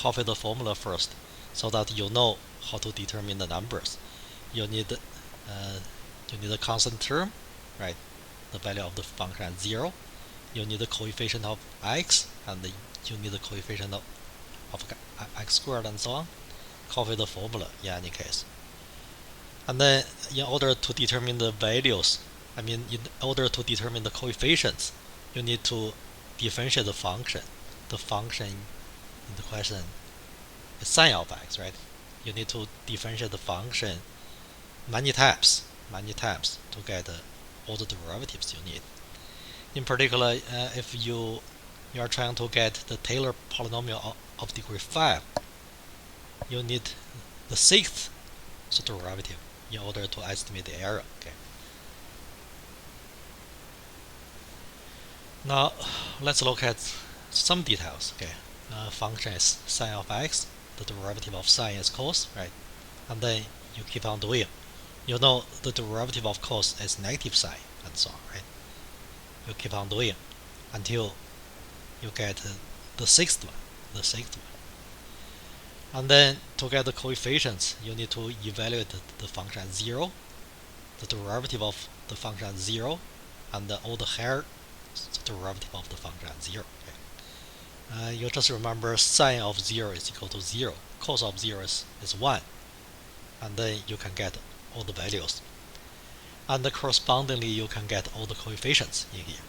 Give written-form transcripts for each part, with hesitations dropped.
copy the formula first so that you know how to determine the numbers. You need a constant term, right? The value of the function at 0. You need the coefficient of x, and you need the coefficient of x squared and so on. Copy the formula in any case. And then in order to determine the values, in order to determine the coefficients, you need to differentiate the function. The function in the question is sine of x, right? You need to differentiate the function many times to get all the derivatives you need. In particular, if you are trying to get the Taylor polynomial of degree 5, you need the 6th derivative in order to estimate the error. Okay. Now let's look at some details. Okay. Function is sine of x. The derivative of sine is cos, right? And then you keep on doing. You know the derivative of cos is negative sine, and so on, right? You keep on doing until you get the 6th one. And then to get the coefficients, you need to evaluate the function at 0, the derivative of the function at 0, and all the higher derivative of the function at 0. Okay. You just remember sine of 0 is equal to 0, cos of 0 is 1, and then you can get all the values. And correspondingly, you can get all the coefficients in here.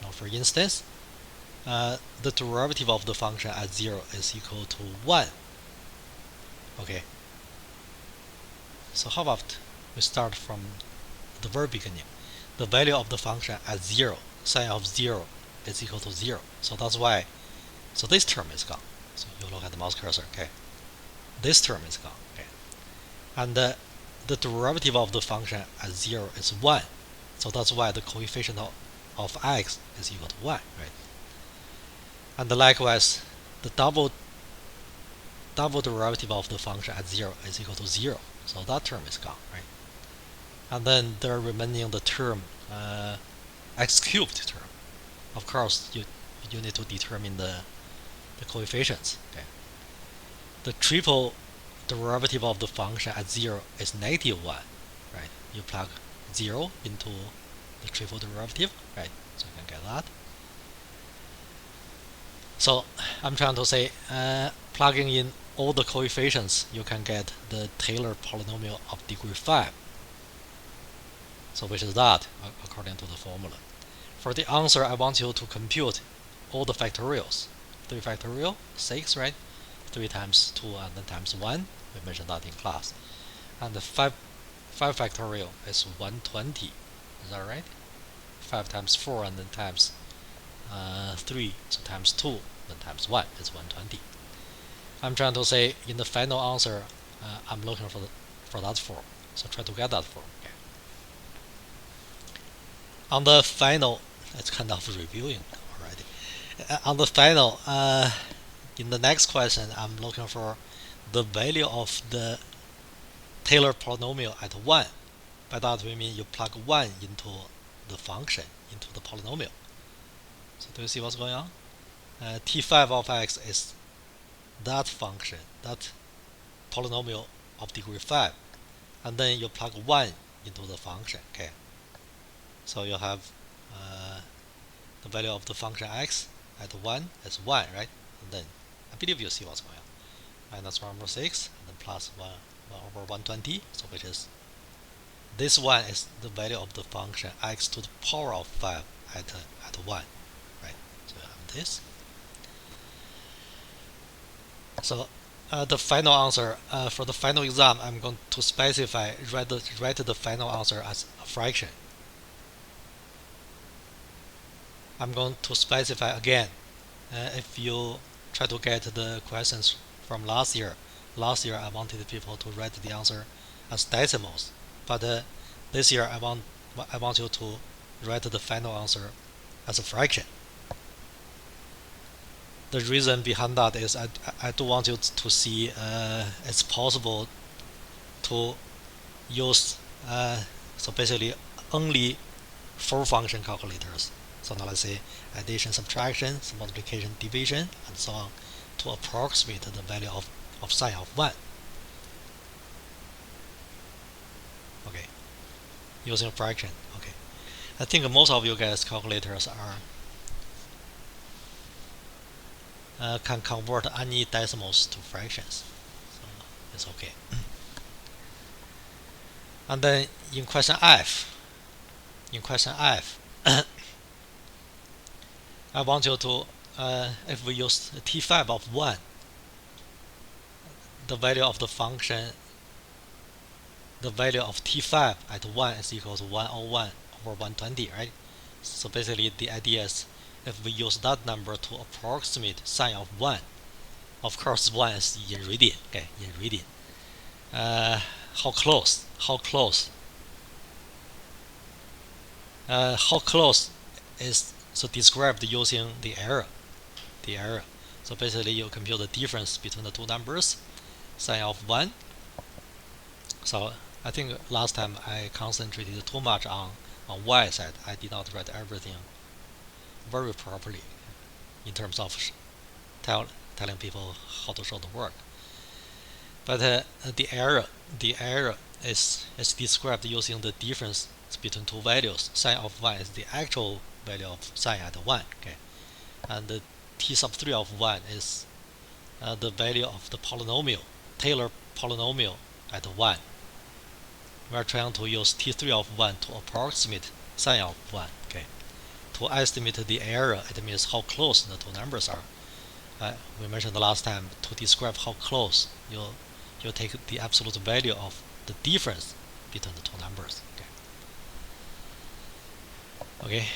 Now, for instance, the derivative of the function at 0 is equal to 1. Okay. So how about we start from the very beginning? The value of the function at 0, sine of 0, is equal to 0. So that's why. So this term is gone. So you look at the mouse cursor. Okay. This term is gone. Okay. And the derivative of the function at 0 is 1. So that's why the coefficient of x is equal to 1, right? And likewise, the double derivative of the function at 0 is equal to 0. So that term is gone, right? And then there remaining the term x cubed term. Of course, you need to determine the coefficients. Okay. The triple derivative of the function at 0 is negative 1, right? You plug 0 into the triple derivative, right? So you can get that. So I'm trying to say, plugging in all the coefficients, you can get the Taylor polynomial of degree 5. So which is that, according to the formula. For the answer, I want you to compute all the factorials. 3 factorial, 6, right? 3 times 2 and then times 1. We mentioned that in class. And the 5 factorial is 120. Is that right? 5 times 4 and then times 3, so times 2, then times 1 is 120. I'm trying to say in the final answer, I'm looking for that form. So try to get that form. Okay. On the final, it's kind of reviewing already. On the final, in the next question, I'm looking for the value of the Taylor polynomial at 1. By that we mean you plug 1 into the function, into the polynomial. So do you see what's going on? T5 of x is that function, that polynomial of degree 5, and then you plug 1 into the function. Okay. So you have the value of the function x at 1 is 1, right? And then I believe you see what's going on. Minus 1 over 6, and then plus 1 over 120, so which is this one is the value of the function x to the power of 5 at 1, right? So you have this. So the final answer for the final exam, I'm going to specify write the final answer as a fraction. I'm going to specify again. If you try to get the questions from last year I wanted people to write the answer as decimals, but this year I want you to write the final answer as a fraction. The reason behind that is I do want you to see it's possible to use so basically only 4 function calculators. So now let's say addition, subtraction, multiplication, division, and so on. to approximate the value of sine of 1. Okay, using fraction. Okay, I think most of you guys calculators are can convert any decimals to fractions, so it's okay. And then in question F, I want you to, if we use t5 of 1, the value of the function, the value of t5 at 1 is equal to 101 over 120, right? So basically the idea is if we use that number to approximate sine of 1, of course 1 is in radian, okay, in radian. How close is so described using the error. So basically you compute the difference between the two numbers, sine of 1. So I think last time I concentrated too much on y side. I did not write everything very properly in terms of telling people how to show the work. But the error is described using the difference between two values. Sine of 1 is the actual value of sine at 1, okay, and the t sub 3 of 1 is the value of the polynomial, Taylor polynomial at 1. We are trying to use t3 of 1 to approximate sine of 1, okay. To estimate the error, it means how close the two numbers are. We mentioned the last time, to describe how close, you take the absolute value of the difference between the two numbers. Okay.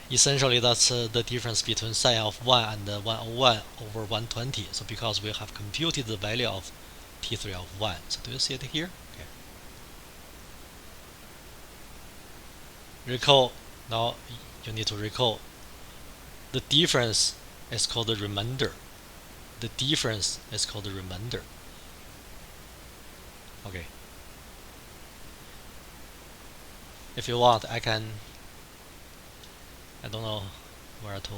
Essentially, that's the difference between sine of 1 and 101 over 120. So because we have computed the value of t3 of 1. So do you see it here? Okay. Recall, now you need to recall, the difference is called the remainder. The difference is called the remainder. Okay. If you want, I don't know where to.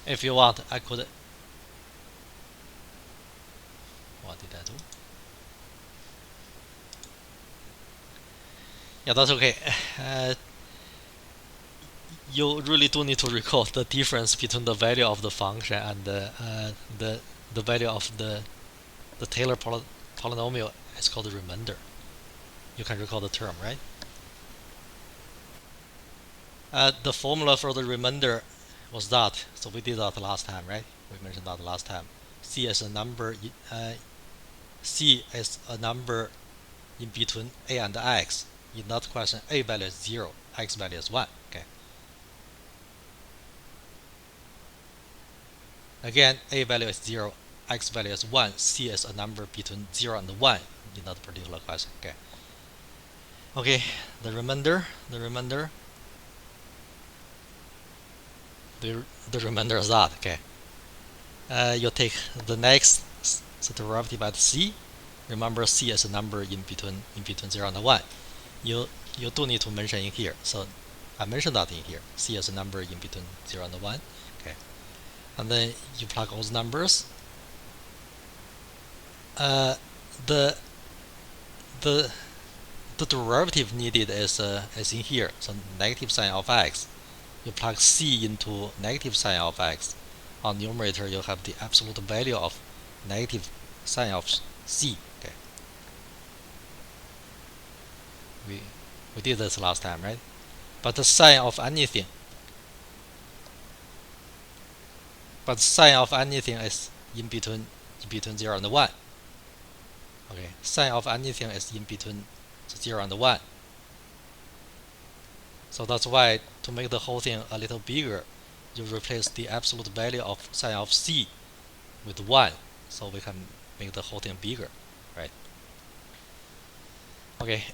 If you want, I could. What did I do? Yeah, that's okay. You really do need to recall the difference between the value of the function and the value of the Taylor polynomial is called the remainder. You can recall the term, right? The formula for the remainder was that. So we did that last time, right? We mentioned that last time. C is a number. C is a number in between a and x. In that question, a value is 0, x value is 1. Okay. Again, a value is 0, x value is 1. C is a number between 0 and 1 in that particular question. Okay. Okay, the remainder is that. Okay. You take the next derivative at c. Remember, c is a number in between 0 and 1. You do need to mention in here. So I mentioned that in here. C is a number in between 0 and 1. Okay. And then you plug all the numbers. The derivative needed is in here. So negative sine of x. You plug c into negative sine of x. On numerator, you have the absolute value of negative sine of c. Okay. We did this last time, right? But the sine of anything. Is in between 0 and 1. Okay, sine of anything is in between 0 and 1. So that's why, to make the whole thing a little bigger, you replace the absolute value of sine of c with 1, so we can make the whole thing bigger, right? Okay.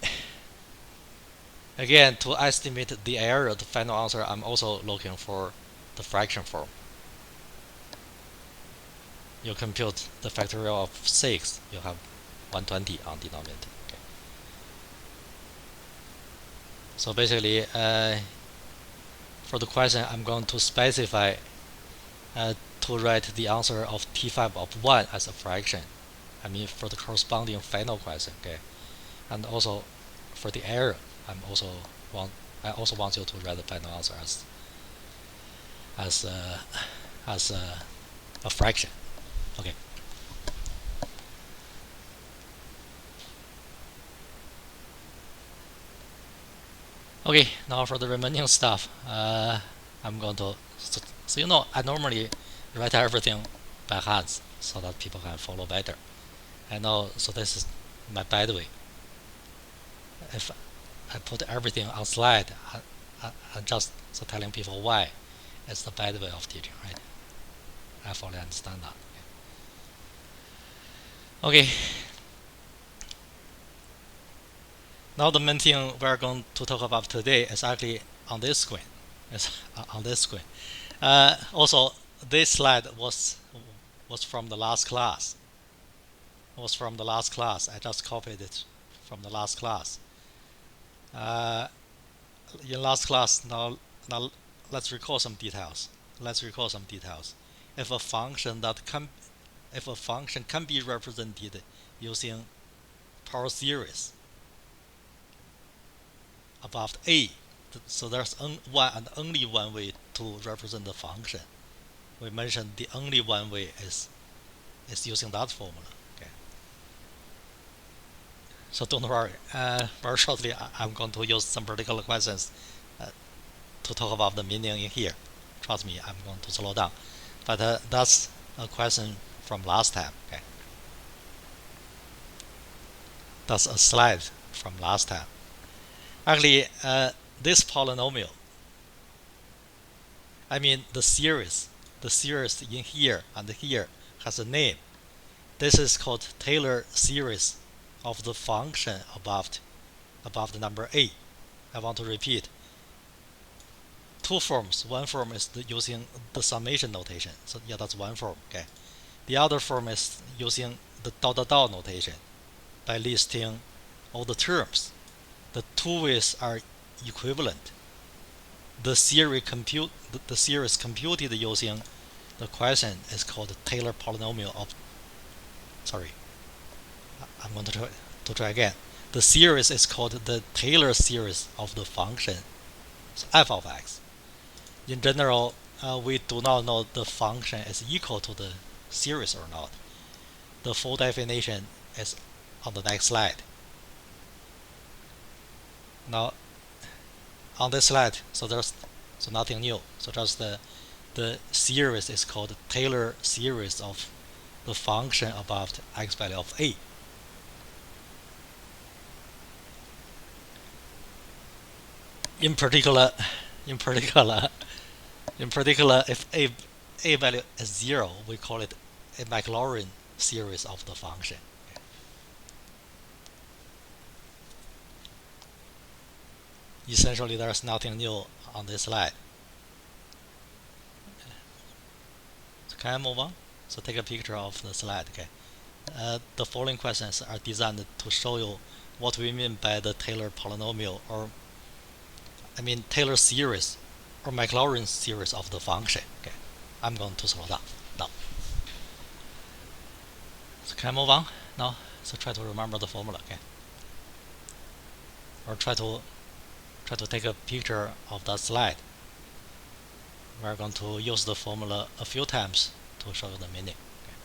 Again, to estimate the error, the final answer, I'm also looking for the fraction form. You compute the factorial of 6, you have 120 on denominator. Okay. So basically, for the question, I'm going to specify to write the answer of t5 of 1 as a fraction. I mean, for the corresponding final question, okay? And also for the error, I also want you to write the final answer as a fraction. Okay. Okay, now for the remaining stuff, I'm going to so I normally write everything by hands so that people can follow better. I know, so this is my bad way. If I put everything on slide, I'm just telling people why it's the bad way of teaching, right? I fully understand that. Okay. Now the main thing we're going to talk about today is actually on this screen. It's on this screen. Also, this slide was from the last class. It was from the last class. I just copied it from the last class. In last class, now let's recall some details. If a function can be represented using power series above a, so there's one and only one way to represent the function. We mentioned the only one way is using that formula. Okay. So don't worry. Very shortly, I'm going to use some particular questions to talk about the meaning in here. Trust me, I'm going to slow down. But that's a question from last time. Okay. That's a slide from last time. Actually, this polynomial, I mean the series in here and here has a name. This is called Taylor series of the function above the number a. I want to repeat. Two forms. One form is using the summation notation. So yeah, that's one form. Okay. The other form is using the dot dot dot notation by listing all the terms. The two ways are equivalent. The series computed using the question is called Taylor polynomial of. Sorry, I'm going to try again. The series is called the Taylor series of the function f of x. In general, we do not know the function is equal to the series or not. The full definition is on the next slide. Now, on this slide, so there's nothing new. So just the series is called Taylor series of the function above the x value of a. In particular, if a value is 0, we call it a Maclaurin series of the function. Essentially, there's nothing new on this slide. So can I move on? So take a picture of the slide. Okay. The following questions are designed to show you what we mean by the Taylor polynomial, or I mean Taylor series or Maclaurin series of the function. Okay. I'm going to slow down now. So can I move on now? So try to remember the formula. Okay. Or try to take a picture of that slide. We're going to use the formula a few times to show you the meaning. Okay.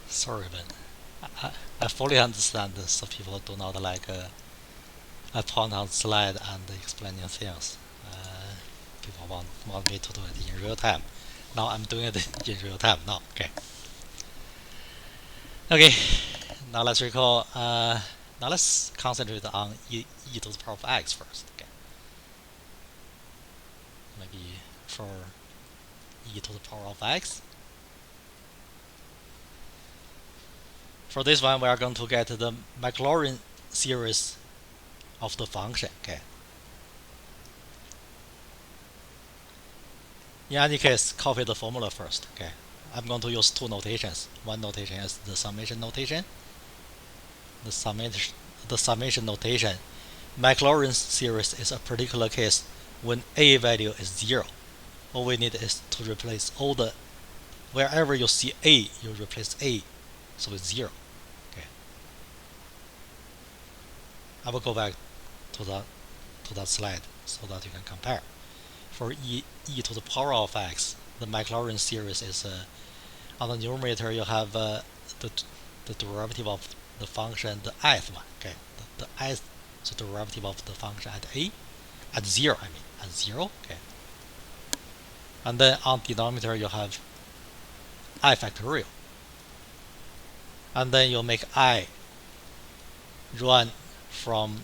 Sorry, but I fully understand this. So people do not like I point on slide and explaining things. People want me to do it in real time. Now I'm doing it in real time now. Okay. Okay. Now let's recall Now let's concentrate on e to the power of x first. Okay. Maybe for e to the power of x. For this one, we are going to get the Maclaurin series of the function. Okay. In any case, copy the formula first. Okay. I'm going to use two notations. One notation is the summation notation. The summation notation. Maclaurin series is a particular case when a value is 0. All we need is to replace all the, wherever you see a, you replace a, so it's 0. Okay. I will go back to that slide so that you can compare. For e to the power of x, the Maclaurin series is on the numerator you have the derivative of the function, the ith one. Okay, the ith the derivative of the function at a, at 0. I mean at 0. Okay, and then on denominator you have I factorial, and then you make I run from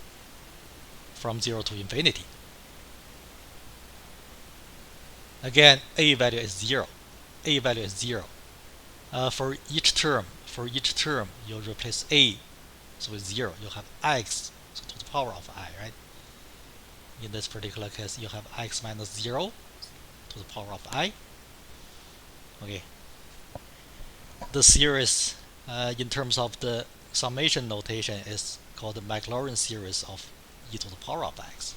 0 to infinity. Again, a value is 0. A value is 0. For each term, you replace a, so it's 0. You have x, so to the power of I, right? In this particular case, you have x minus 0 to the power of I. Okay. The series, in terms of the summation notation, is called the Maclaurin series of e to the power of x.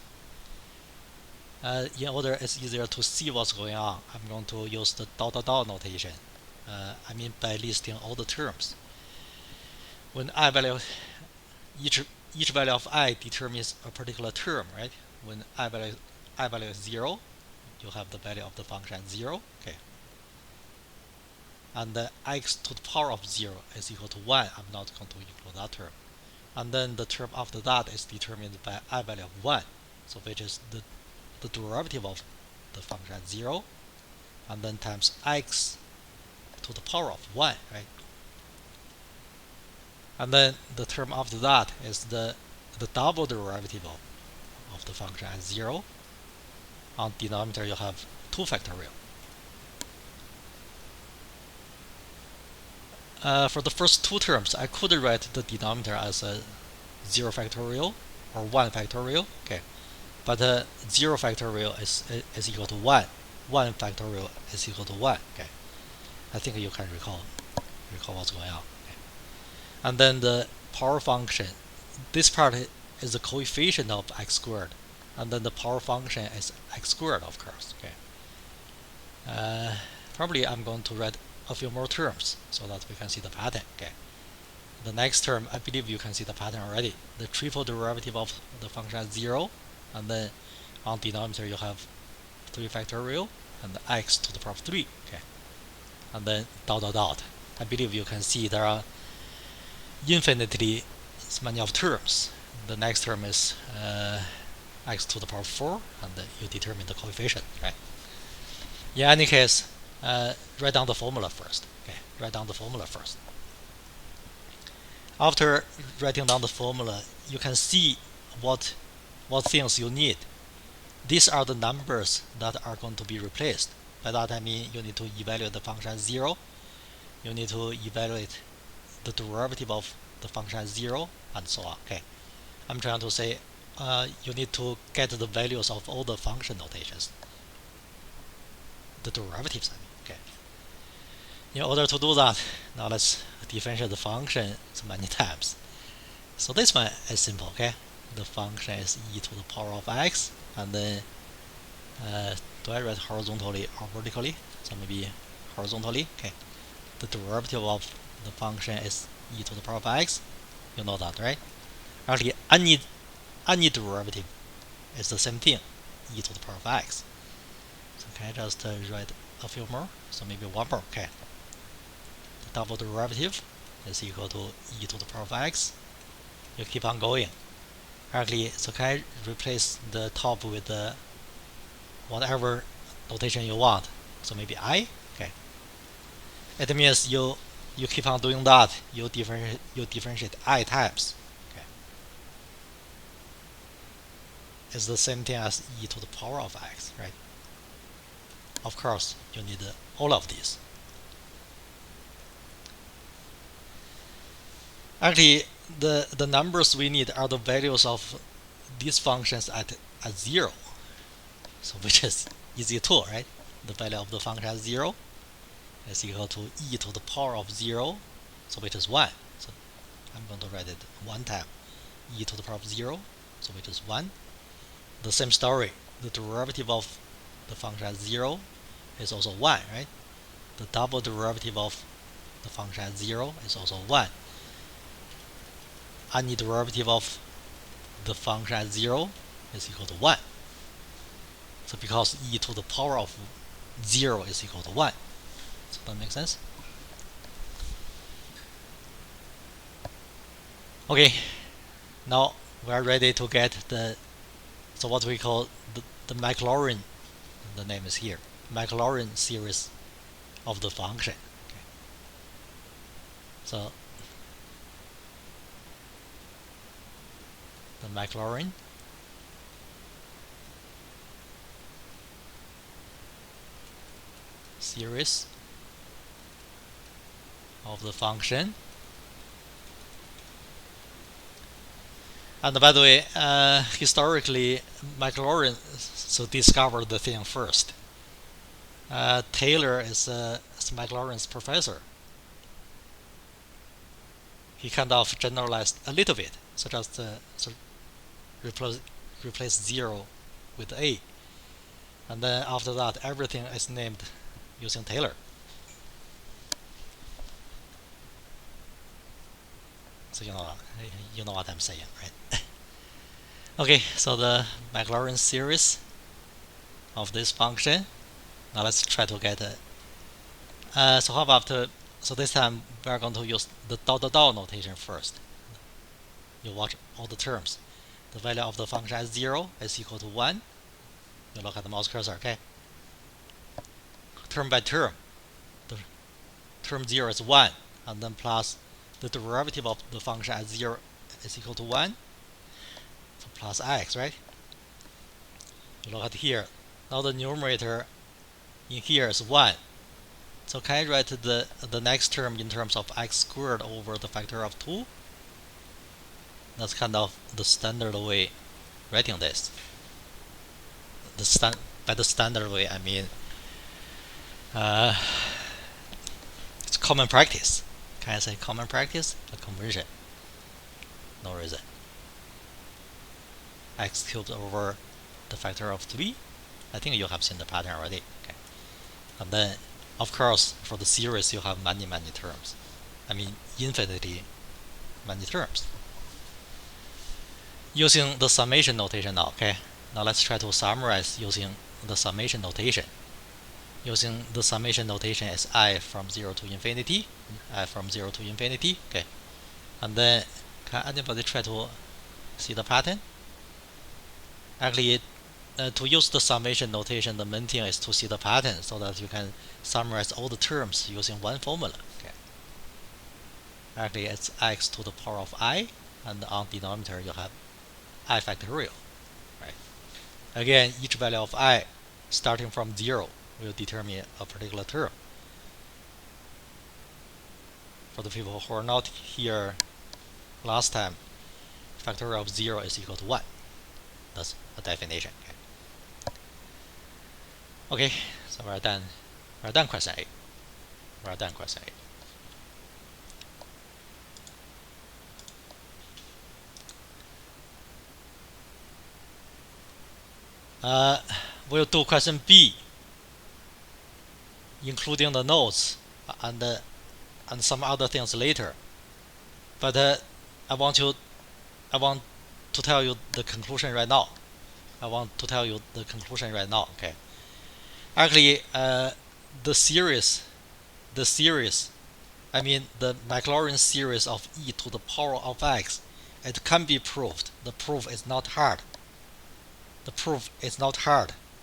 In order it's easier to see what's going on, I'm going to use the dot dot dot notation. I mean by listing all the terms. When I value, each value of I determines a particular term, right? When I value is 0, you have the value of the function 0. Okay. And the x to the power of 0 is equal to 1. I'm not going to include that term. And then the term after that is determined by I value of 1, so which is the derivative of the function at 0, and then times x to the power of 1, right? And then the term after that is the double derivative of the function at 0. On denominator you have 2 factorial. For the first two terms, I could write the denominator as a 0 factorial or 1 factorial. Okay. But 0 factorial is equal to 1. 1 factorial is equal to 1. Okay, I think you can recall what's going on. Okay. And then the power function, this part is the coefficient of x squared, and then the power function is x squared, of course. Okay. Probably I'm going to write a few more terms so that we can see the pattern. Okay. The next term, I believe you can see the pattern already. The triple derivative of the function at 0. And then on denominator you have 3 factorial and x to the power of 3. Okay. And then dot dot dot. I believe you can see there are infinitely many of terms. The next term is x to the power of 4, and you determine the coefficient, right? In any case, write down the formula first. Okay, write down the formula first. After writing down the formula, you can see what things you need. These are the numbers that are going to be replaced. By that I mean you need to evaluate the function 0, you need to evaluate the derivative of the function 0, and so on. Okay, I'm trying to say you need to get the values of all the function notations, the derivatives I mean. Okay. In order to do that, now let's differentiate the function many times. So this one is simple. Okay, the function is e to the power of x, and then do I write horizontally or vertically? So maybe horizontally. Okay, the derivative of the function is e to the power of x. You know that, right? Actually, any derivative is the same thing, e to the power of x. So can I just write a few more? So maybe one more. Okay, the double derivative is equal to e to the power of x. You keep on going. Actually, so can I replace the top with the whatever notation you want? So maybe I. Okay. It means you keep on doing that. You differentiate I times. Okay. is the same thing as e to the power of x, right? Of course, you need all of these. Actually, the numbers we need are the values of these functions at 0. So which is easy too, right? The value of the function at 0 is equal to e to the power of 0, so which is 1. So I'm going to write it one time. E to the power of 0, so which is 1. The same story. The derivative of the function at 0 is also 1, right? The double derivative of the function at 0 is also 1. Any derivative of the function at 0 is equal to 1. So because e to the power of 0 is equal to 1. So that makes sense? Okay, now we are ready to get so what we call the Maclaurin, the name is here, Maclaurin series of the function. Okay. So the Maclaurin series of the function. And by the way, historically, Maclaurin discovered the thing first. Taylor is Maclaurin's professor. He kind of generalized a little bit, such as replace 0 with a. And then after that, everything is named using Taylor. So you know what I'm saying, right? Okay, so the Maclaurin series of this function. Now let's try to get it. So how about so this time we are going to use the dot notation first. You watch all the terms. The value of the function at 0 is equal to 1. You look at the mouse cursor, okay? Term by term. The term 0 is 1, and then plus the derivative of the function at 0 is equal to 1. So plus x, right? You look at here. Now the numerator in here is 1. So can I write the next term in terms of x squared over the factor of 2? That's kind of the standard way writing this. By the standard way, I mean it's common practice. Can I say common practice? A convention. No reason. X cubed over the factor of 3. I think you have seen the pattern already. Okay. And then, of course, for the series, you have many terms. I mean, infinitely many terms. Using the summation notation now, okay? Now let's try to summarize using the summation notation. Using the summation notation as I from 0 to infinity, I from 0 to infinity, okay? And then, can anybody try to see the pattern? Actually, to use the summation notation, the main thing is to see the pattern so that you can summarize all the terms using one formula. Okay. Actually, it's x to the power of I, and on denominator you have I factorial. Right. Again, each value of I starting from 0 will determine a particular term. For the people who are not here last time, factorial of 0 is equal to 1. That's a definition. Okay, so we're done. We're done question A. We're done question A. We'll do question B, including the notes and some other things later. But I want to tell you the conclusion right now. Okay. Actually, the series, I mean the Maclaurin series of e to the power of x, it can be proved. The proof is not hard.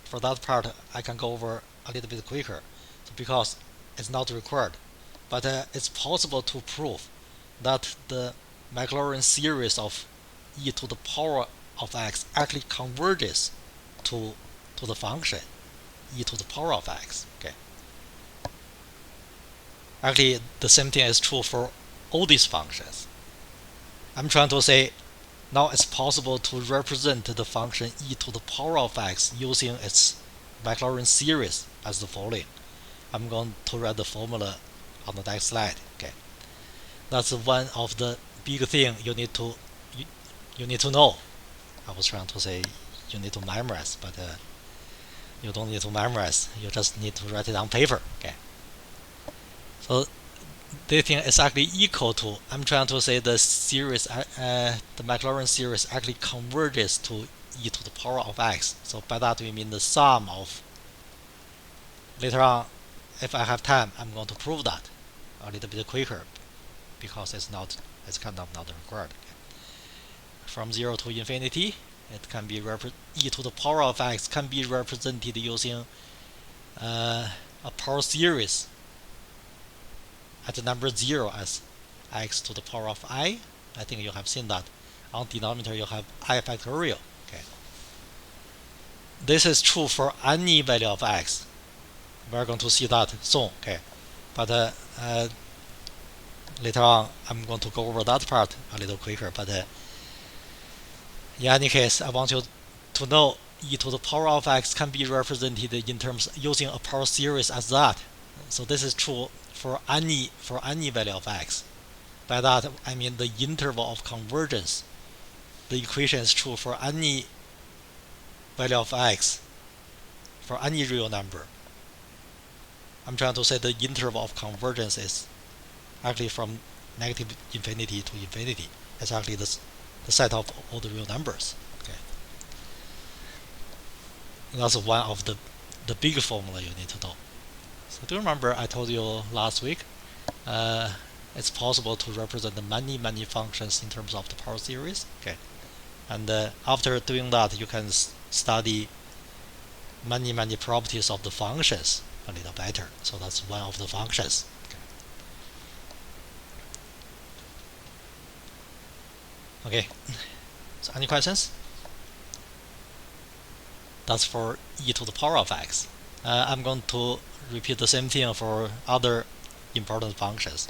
For that part, I can go over a little bit quicker, because it's not required. But it's possible to prove that the Maclaurin series of e to the power of x actually converges to the function e to the power of x. Okay. Actually, the same thing is true for all these functions. I'm trying to say now it's possible to represent the function e to the power of x using its Maclaurin series as the following. I'm going to write the formula on the next slide. Okay, that's one of the big thing you need to know. I was trying to say you need to memorize, but you don't need to memorize. You just need to write it on paper. Okay. So this thing is actually equal to. I'm trying to say the series, the Maclaurin series actually converges to e to the power of x. So by that we mean the sum of. Later on, if I have time, I'm going to prove that a little bit quicker, because it's kind of not required. Okay. From 0 to infinity, it can be e to the power of x can be represented using a power series at the number 0 as x to the power of I. I think you have seen that. On denominator you have I factorial. Okay. This is true for any value of x. We're going to see that soon. Okay. But later on I'm going to go over that part a little quicker. But in any case, I want you to know e to the power of x can be represented in terms using a power series as that. So this is true for any value of x. By that I mean the interval of convergence. The equation is true for any value of x, for any real number. I'm trying to say the interval of convergence is actually from negative infinity to infinity. It's actually the set of all the real numbers. Okay. That's one of the big formula you need to know. So do you remember I told you last week it's possible to represent many functions in terms of the power series? Okay. And after doing that, you can study many properties of the functions a little better. So that's one of the functions. Okay. So any questions? That's for e to the power of x. I'm going to repeat the same thing for other important functions.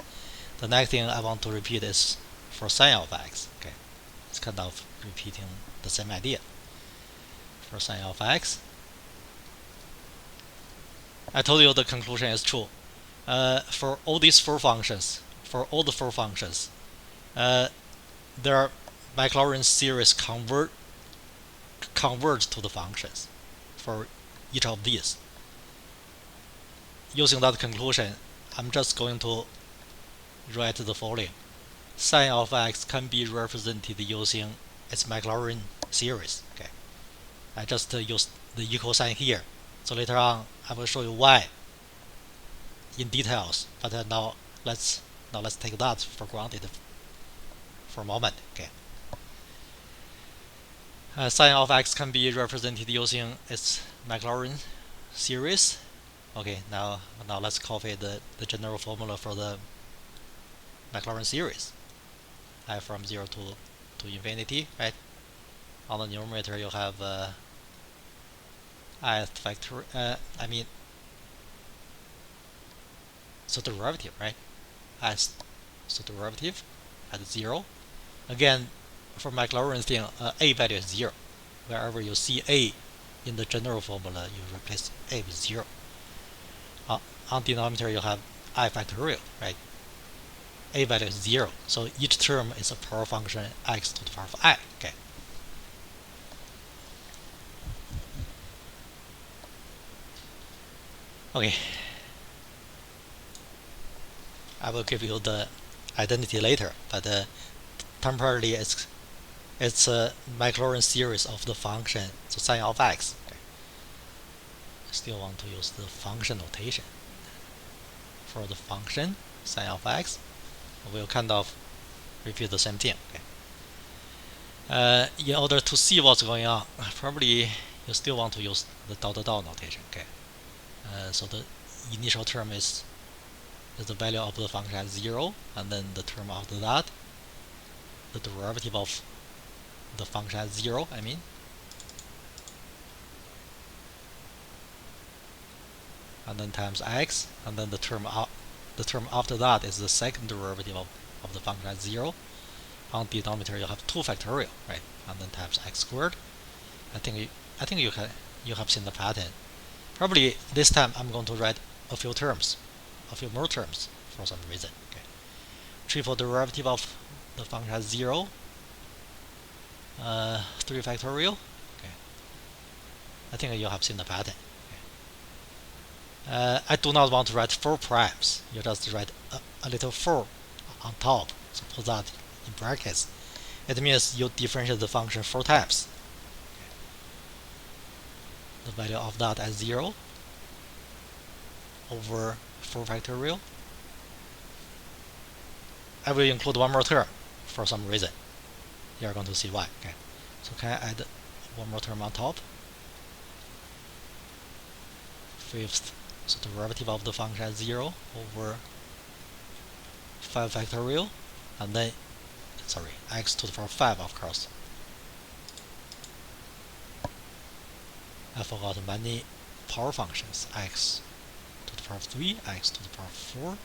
The next thing I want to repeat is for sine of x. Okay, it's kind of repeating the same idea. For sine of x, I told you the conclusion is true. For all these four functions, their Maclaurin series converge to the functions for each of these. Using that conclusion, I'm just going to write the following. Sine of x can be represented using its Maclaurin series. Okay, I just use the equal sign here. So later on, I will show you why in details. But now let's take that for granted for a moment. Okay. Sine of x can be represented using its Maclaurin series. Okay, now let's copy the general formula for the Maclaurin series. I from 0 to infinity, right? On the numerator you have I factor. So derivative, right? So derivative at 0. Again, for Maclaurin thing, a value is 0. Wherever you see a in the general formula, you replace a with 0. On denominator you have I factorial, right? A value is 0, so each term is a power function x to the power of I. Okay. Okay. I will give you the identity later, but temporarily it's a Maclaurin series of the function, so sine of x. Okay. I still want to use the function notation for the function sine of x. We'll kind of repeat the same thing. Okay. In order to see what's going on, probably you still want to use the dot notation. Okay. So the initial term is the value of the function at 0, and then the term after that, the derivative of the function at 0, I mean. And then times x, and then the term after that is the second derivative of the function at 0. On denominator you have 2 factorial, right? And then times x squared. I think you have seen the pattern. Probably this time I'm going to write a few more terms for some reason. Okay. Triple derivative of the function at 0, 3 factorial. Okay. I think you have seen the pattern. I do not want to write 4 primes. You just write a little 4 on top. So put that in brackets. It means you differentiate the function 4 times. The value of that as 0 over 4 factorial. I will include one more term for some reason. You are going to see why. Okay. So can I add one more term on top? Fifth, so derivative of the function at 0 over 5 factorial, and then, sorry, x to the power 5, of course. I forgot many power functions. X to the power 3, x to the power 4,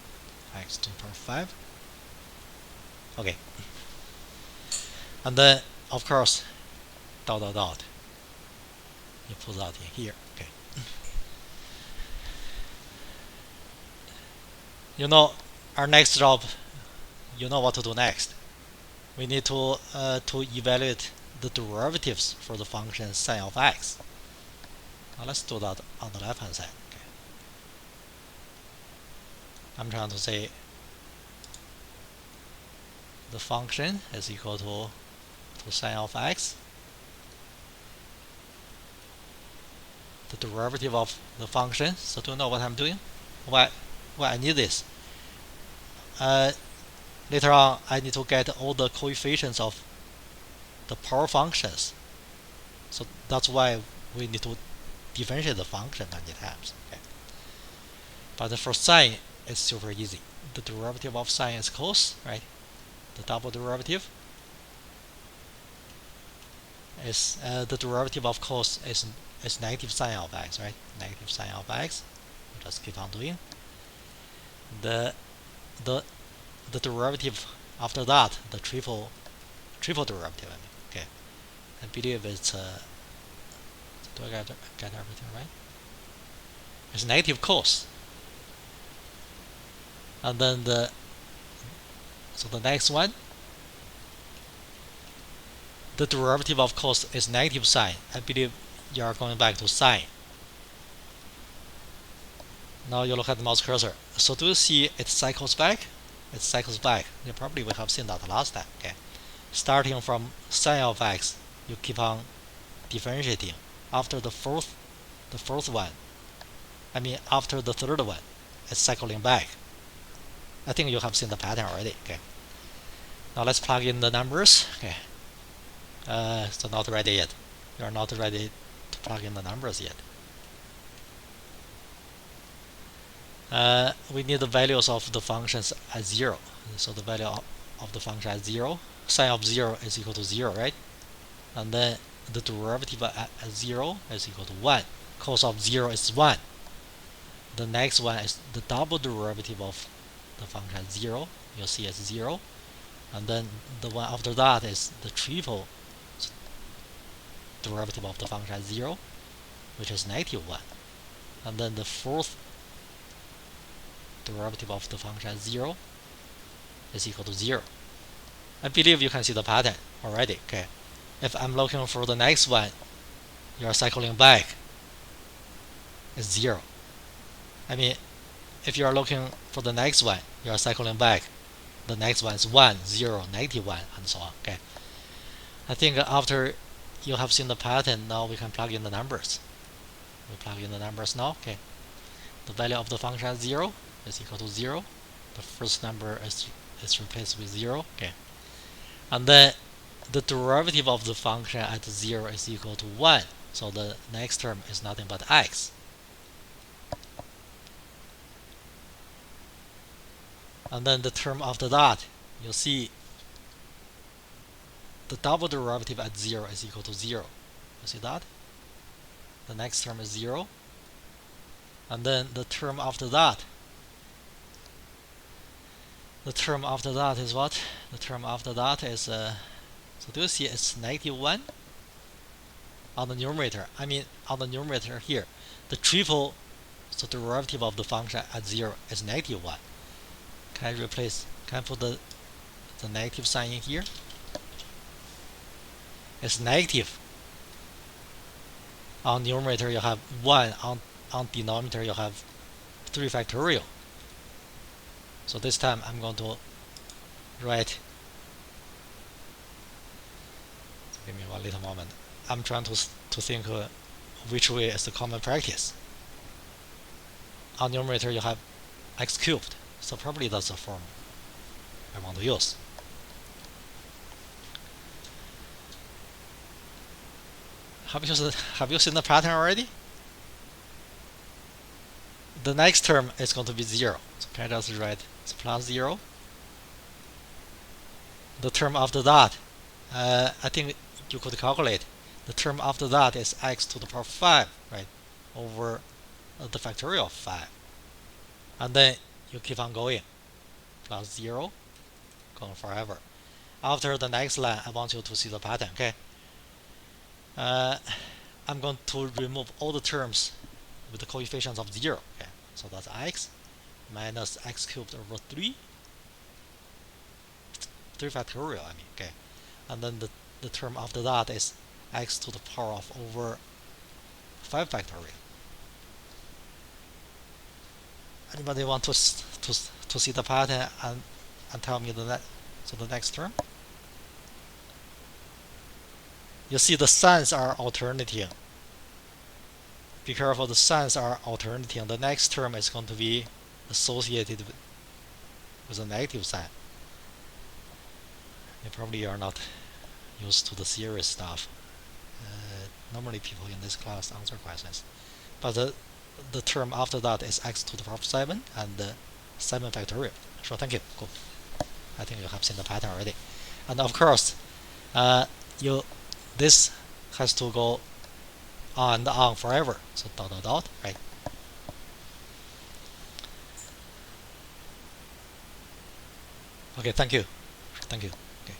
x to the power 5. Okay. And then, of course, dot dot dot. You put that in here. Okay. You know, our next job, you know what to do next. We need to evaluate the derivatives for the function sine of x. Now let's do that on the left hand side. Okay. I'm trying to say the function is equal to sine of x. The derivative of the function. So do you know what I'm doing? Why I need this? Later on, I need to get all the coefficients of the power functions. So that's why we need to differentiate the function many times. Okay. But for sine, it's super easy. The derivative of sine is cos, right? The double derivative is the derivative of cos is negative sine of x, right? Negative sine of x. We'll just keep on doing. The derivative after that, the triple derivative. I mean, okay. I believe it's do I get everything right? It's negative cos, and then the next one, the derivative of cos is negative sine. I believe you are going back to sine. Now you look at the mouse cursor. So do you see it cycles back? It cycles back. You probably will have seen that last time. Okay. Starting from sine of x, you keep on differentiating. After the fourth one, I mean after the third one, it's cycling back. I think you have seen the pattern already. Okay. Now let's plug in the numbers. Okay. So not ready yet. You are not ready to plug in the numbers yet. We need the values of the functions at 0. So the value of the function at 0, sine of 0 is equal to 0, right? And then the derivative at 0 is equal to 1. Cos of 0 is 1. The next one is the double derivative of the function at 0. You'll see it's 0. And then the one after that is the triple derivative of the function at 0, which is negative 1. And then the fourth derivative of the function at 0 is equal to 0. I believe you can see the pattern already. Okay. If I'm looking for the next one, you are cycling back. It's 0. I mean, if you are looking for the next one, you are cycling back. The next one is 1, 0, negative 1, and so on. Okay. I think after you have seen the pattern, now we can plug in the numbers. We plug in the numbers now. Okay. The value of the function at 0 is equal to 0. The first number is replaced with 0. Okay. And then the derivative of the function at 0 is equal to 1. So the next term is nothing but x. And then the term after that, you'll see the double derivative at 0 is equal to 0. You see that? The next term is 0. And then the term after that. The term after that is what? The term after that is, so do you see it's -1 on the numerator? I mean, on the numerator here, the triple, so derivative of the function at 0 is -1. Can I replace, can I put the negative sign in here? It's negative. On numerator you have 1, on denominator you have 3 factorial. So this time I'm going to write, so give me one little moment. I'm trying to think which way is the common practice. On numerator you have x cubed, so probably that's the form I want to use. Have you seen the pattern already? The next term is going to be 0. So can I just write it's plus 0? The term after that, I think you could calculate. The term after that is x to the power 5, right? Over the factorial of 5. And then you keep on going. Plus 0, going forever. After the next line, I want you to see the pattern, okay? I'm going to remove all the terms with the coefficients of 0. Okay, so that's x minus x cubed over 3 factorial, I mean, okay. And then the term after that is x to the power of over 5 factorial. Anybody want to see the pattern and tell me the next term? You see the signs are alternating. Be careful, the signs are alternating. The next term is going to be associated with a negative sign. You probably are not used to the serious stuff. Normally people in this class answer questions. But the term after that is x to the power of 7 and 7 factorial. So thank you. Cool. I think you have seen the pattern already. And of course, this has to go on and on forever. So dot dot dot, right? Okay, thank you. Thank you. Okay.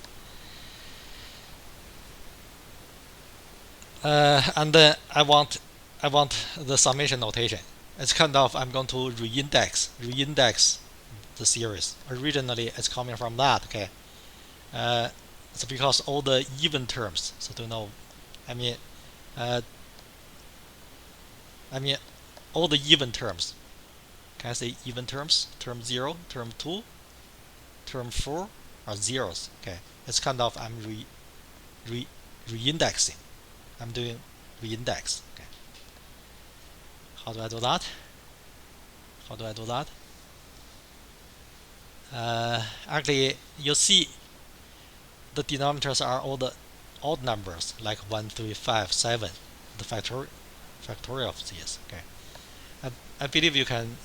And then I want the summation notation. It's kind of, I'm going to reindex the series. Originally it's coming from that, okay? So because all the even terms, so to know, I mean all the even terms. Can I say even terms? Term 0, term 2, term 4 are zeros. Okay, it's kind of, I'm reindexing. I'm doing reindex. Okay. How do I do that? Actually, you see the denominators are all the odd numbers, like 1, 3, 5, 7, the factorial of these. Okay, I believe you can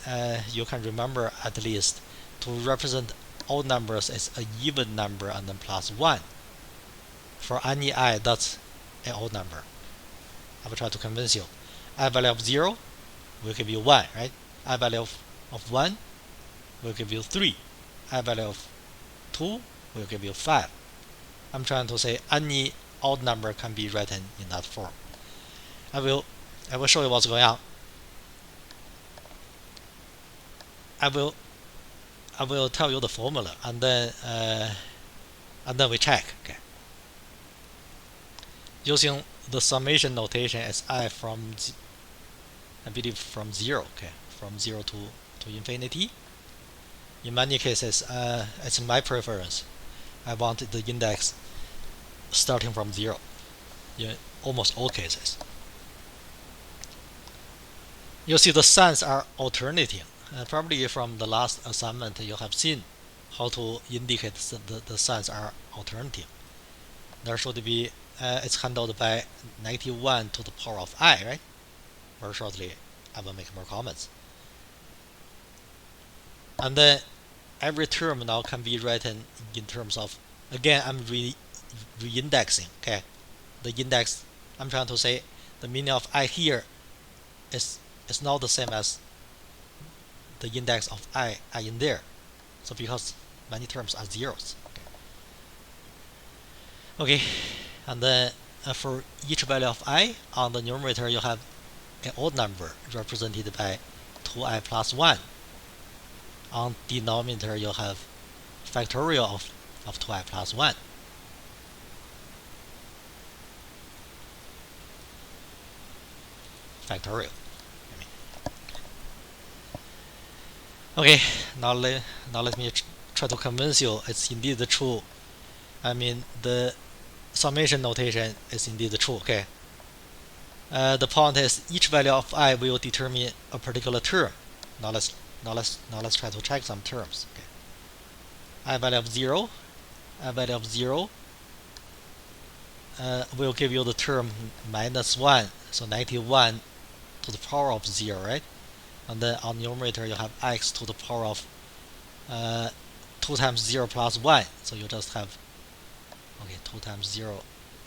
remember at least to represent odd numbers as a even number and then plus 1. For any I, that's an odd number. I will try to convince you. I value of 0 will give you 1, right? I value of 1 will give you 3. I value of 2 will give you 5. I'm trying to say any odd number can be written in that form. I will show you what's going on. I will tell you the formula and then we check. Okay. Using the summation notation as I from, I believe from 0. Okay, from 0 to infinity. In many cases, it's my preference. I want the index starting from 0 in almost all cases. You see the signs are alternating. Probably from the last assignment you have seen how to indicate the signs are alternating. There should be, it's handled by -1 to the power of I, right? Very shortly I will make more comments. And then every term now can be written in terms of, again, I'm re-indexing. Okay, the index, I'm trying to say the meaning of I here is not the same as the index of I in there. So because many terms are zeros. Okay, and then for each value of I, on the numerator you have an odd number represented by 2i plus 1. On denominator you have factorial of 2i plus 1. Factorial. Okay, now let me try to convince you it's indeed true. I mean, the summation notation is indeed true. Okay. The point is each value of I will determine a particular term. Now let's try to check some terms. Okay. I value of 0, I value of 0 will give you the term -1, so -1 to the power of 0, right? And then on the numerator you have x to the power of 2 times 0 plus 1, so you just have 2 times 0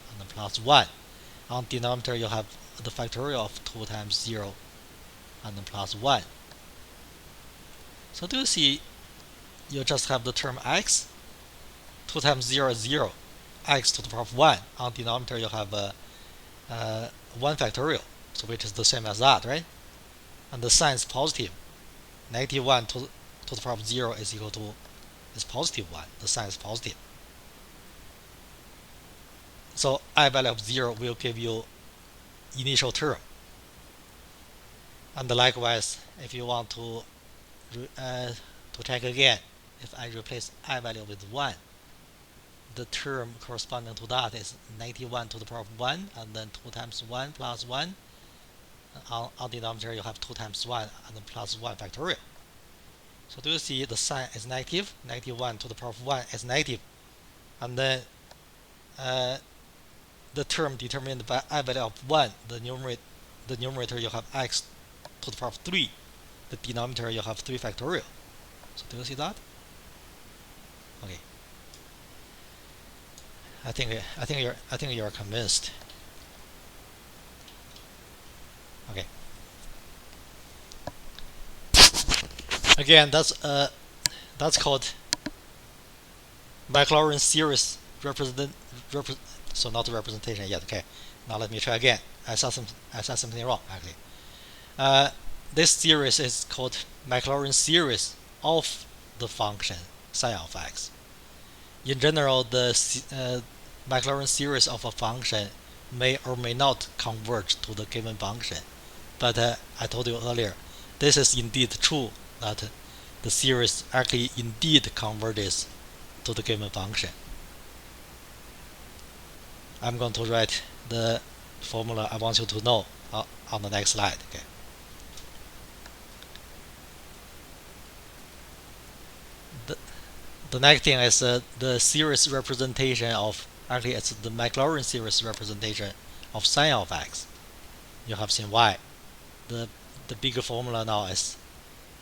and then plus 1. On denominator you have the factorial of 2 times 0 and then plus 1. So do you see you just have the term x, 2 times 0 is 0, x to the power of 1. On denominator you have 1 factorial, so which is the same as that, right? And the sign is positive. -1 to the power of 0 is equal to positive 1. The sign is positive. So I value of 0 will give you initial term. And likewise, if you want to check again, if I replace I value with 1, the term corresponding to that is 91 to the power of 1, and then 2 times 1 plus 1. On denominator you have 2 times 1 and then plus 1 factorial. So do you see the sign is negative? 91 to the power of 1 is negative. And then the term determined by I value of 1, the numerator you have x to the power of 3. The denominator you have 3 factorial. So do you see that? Okay. I think you're convinced. Okay. Again, that's called Maclaurin series so not the representation yet. Okay. Now let me try again. I said something wrong actually. This series is called Maclaurin series of the function psi of x. In general, the Maclaurin series of a function may or may not converge to the given function. But I told you earlier, this is indeed true that the series actually indeed converges to the given function. I'm going to write the formula I want you to know on the next slide. Okay. The next thing is the series representation of, actually it's the Maclaurin series representation of psi of x. You have seen why. The bigger formula now is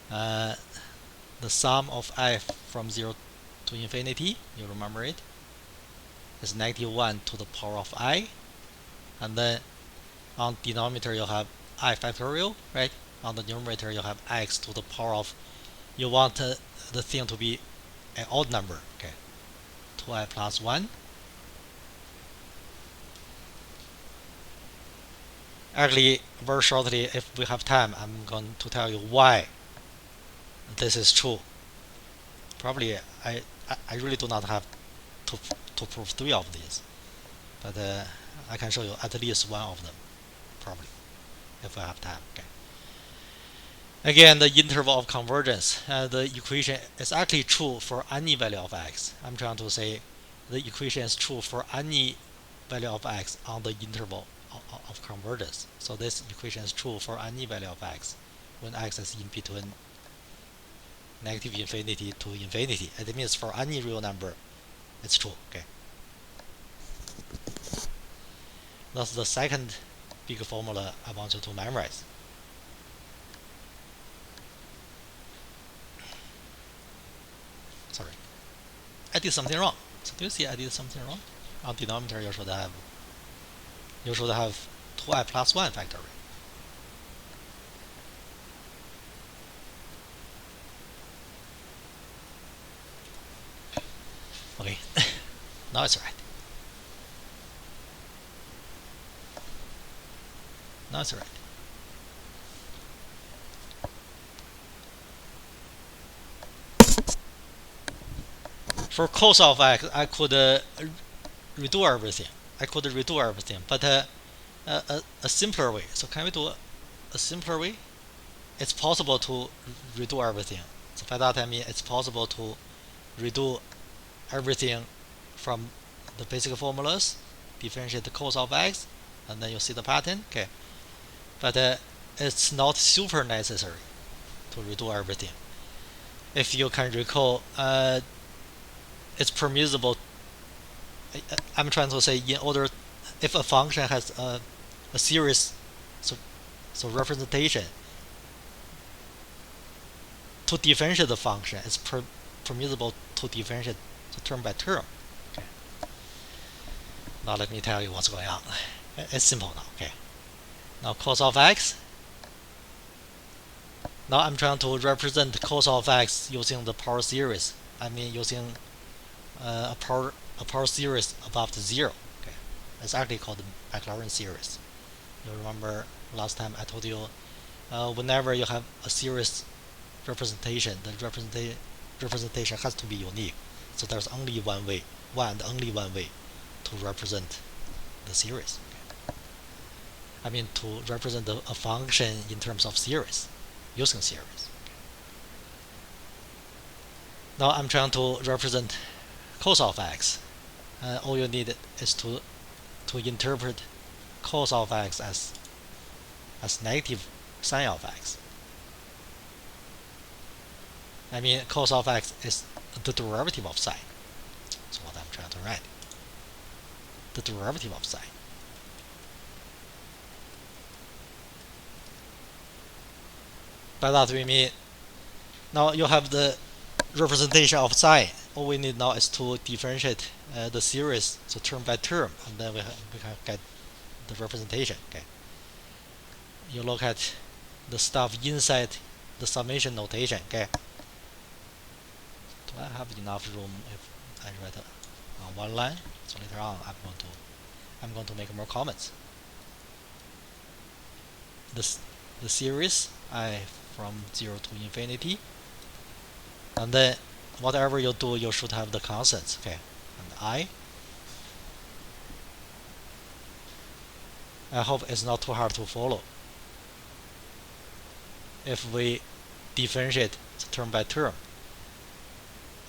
the sum of I from 0 to infinity, you remember it, is -1 to the power of I, and then on denominator you have I factorial, right? On the numerator you have x to the power of, you want the thing to be an odd number, okay, 2i plus 1. Actually, very shortly, if we have time, I'm going to tell you why this is true. Probably I really do not have to prove 3 of these, but I can show you at least 1 of them, probably, if I have time. Okay. Again, the interval of convergence, the equation is actually true for any value of x. I'm trying to say the equation is true for any value of x on the interval of convergence. So this equation is true for any value of x when x is in between negative infinity to infinity. It means for any real number, it's true. Okay. That's the second big formula I want you to memorize. Sorry, I did something wrong. So do you see I did something wrong? On denominator you should have 2i plus 1 factorial. Okay, now it's right. Now it's right. For cos of x, I could redo everything. But a simpler way. So can we do a simpler way? It's possible to redo everything. So by that I mean it's possible to redo everything from the basic formulas, differentiate the cos of x, and then you see the pattern. Okay, but it's not super necessary to redo everything. If you can recall, it's permissible. I'm trying to say, in order, if a function has a series, so representation, to differentiate the function, it's permissible to differentiate the term by term. Okay. Now let me tell you what's going on. It's simple now. Okay. Now cos of x. Now I'm trying to represent cos of x using the power series. I mean using a power series above the zero. Okay. It's actually called the Maclaurin series. You remember last time I told you, whenever you have a series representation, the representation has to be unique. So there's only one way to represent the series. Okay. I mean to represent a function in terms of series, using series. Now I'm trying to represent cos of x. All you need is to interpret cos of x as negative sine of x. I mean cos of x is the derivative of sine. That's what I'm trying to write. The derivative of sine. By that we mean, now you have the representation of sine. All we need now is to differentiate the series, so term by term, and then we can get the representation. Okay. You look at the stuff inside the summation notation. Okay. Do I have enough room if I write on one line? So later on, I'm going to make more comments. The series I from 0 to infinity, and then whatever you do, you should have the constants. Okay, and I hope it's not too hard to follow. If we differentiate term by term,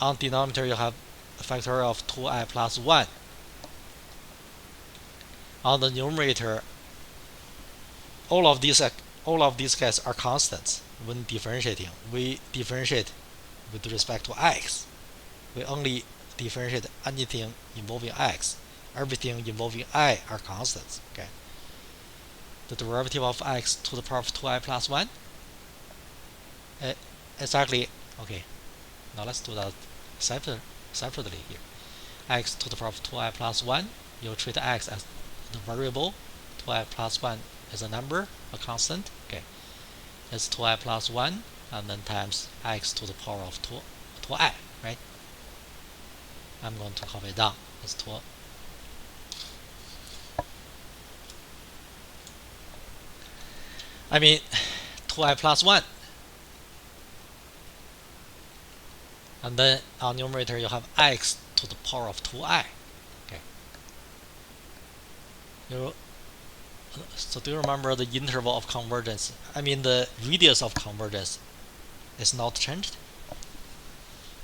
on denominator you have a factorial of 2i plus 1. On the numerator, all of these guys are constants. When differentiating, we differentiate with respect to x. We only differentiate anything involving x. Everything involving I are constants. Okay. The derivative of x to the power of 2i plus 1. Exactly. Okay. Now let's do that separately here. X to the power of 2i plus 1. You treat x as the variable. 2i plus 1 is a number, a constant. Okay. It's 2i plus 1 and then times x to the power of 2i, right? I'm going to copy it down. It's 2. I mean 2i plus 1. And then on numerator you have x to the power of 2i. Okay. So do you remember the interval of convergence? I mean the radius of convergence is not changed.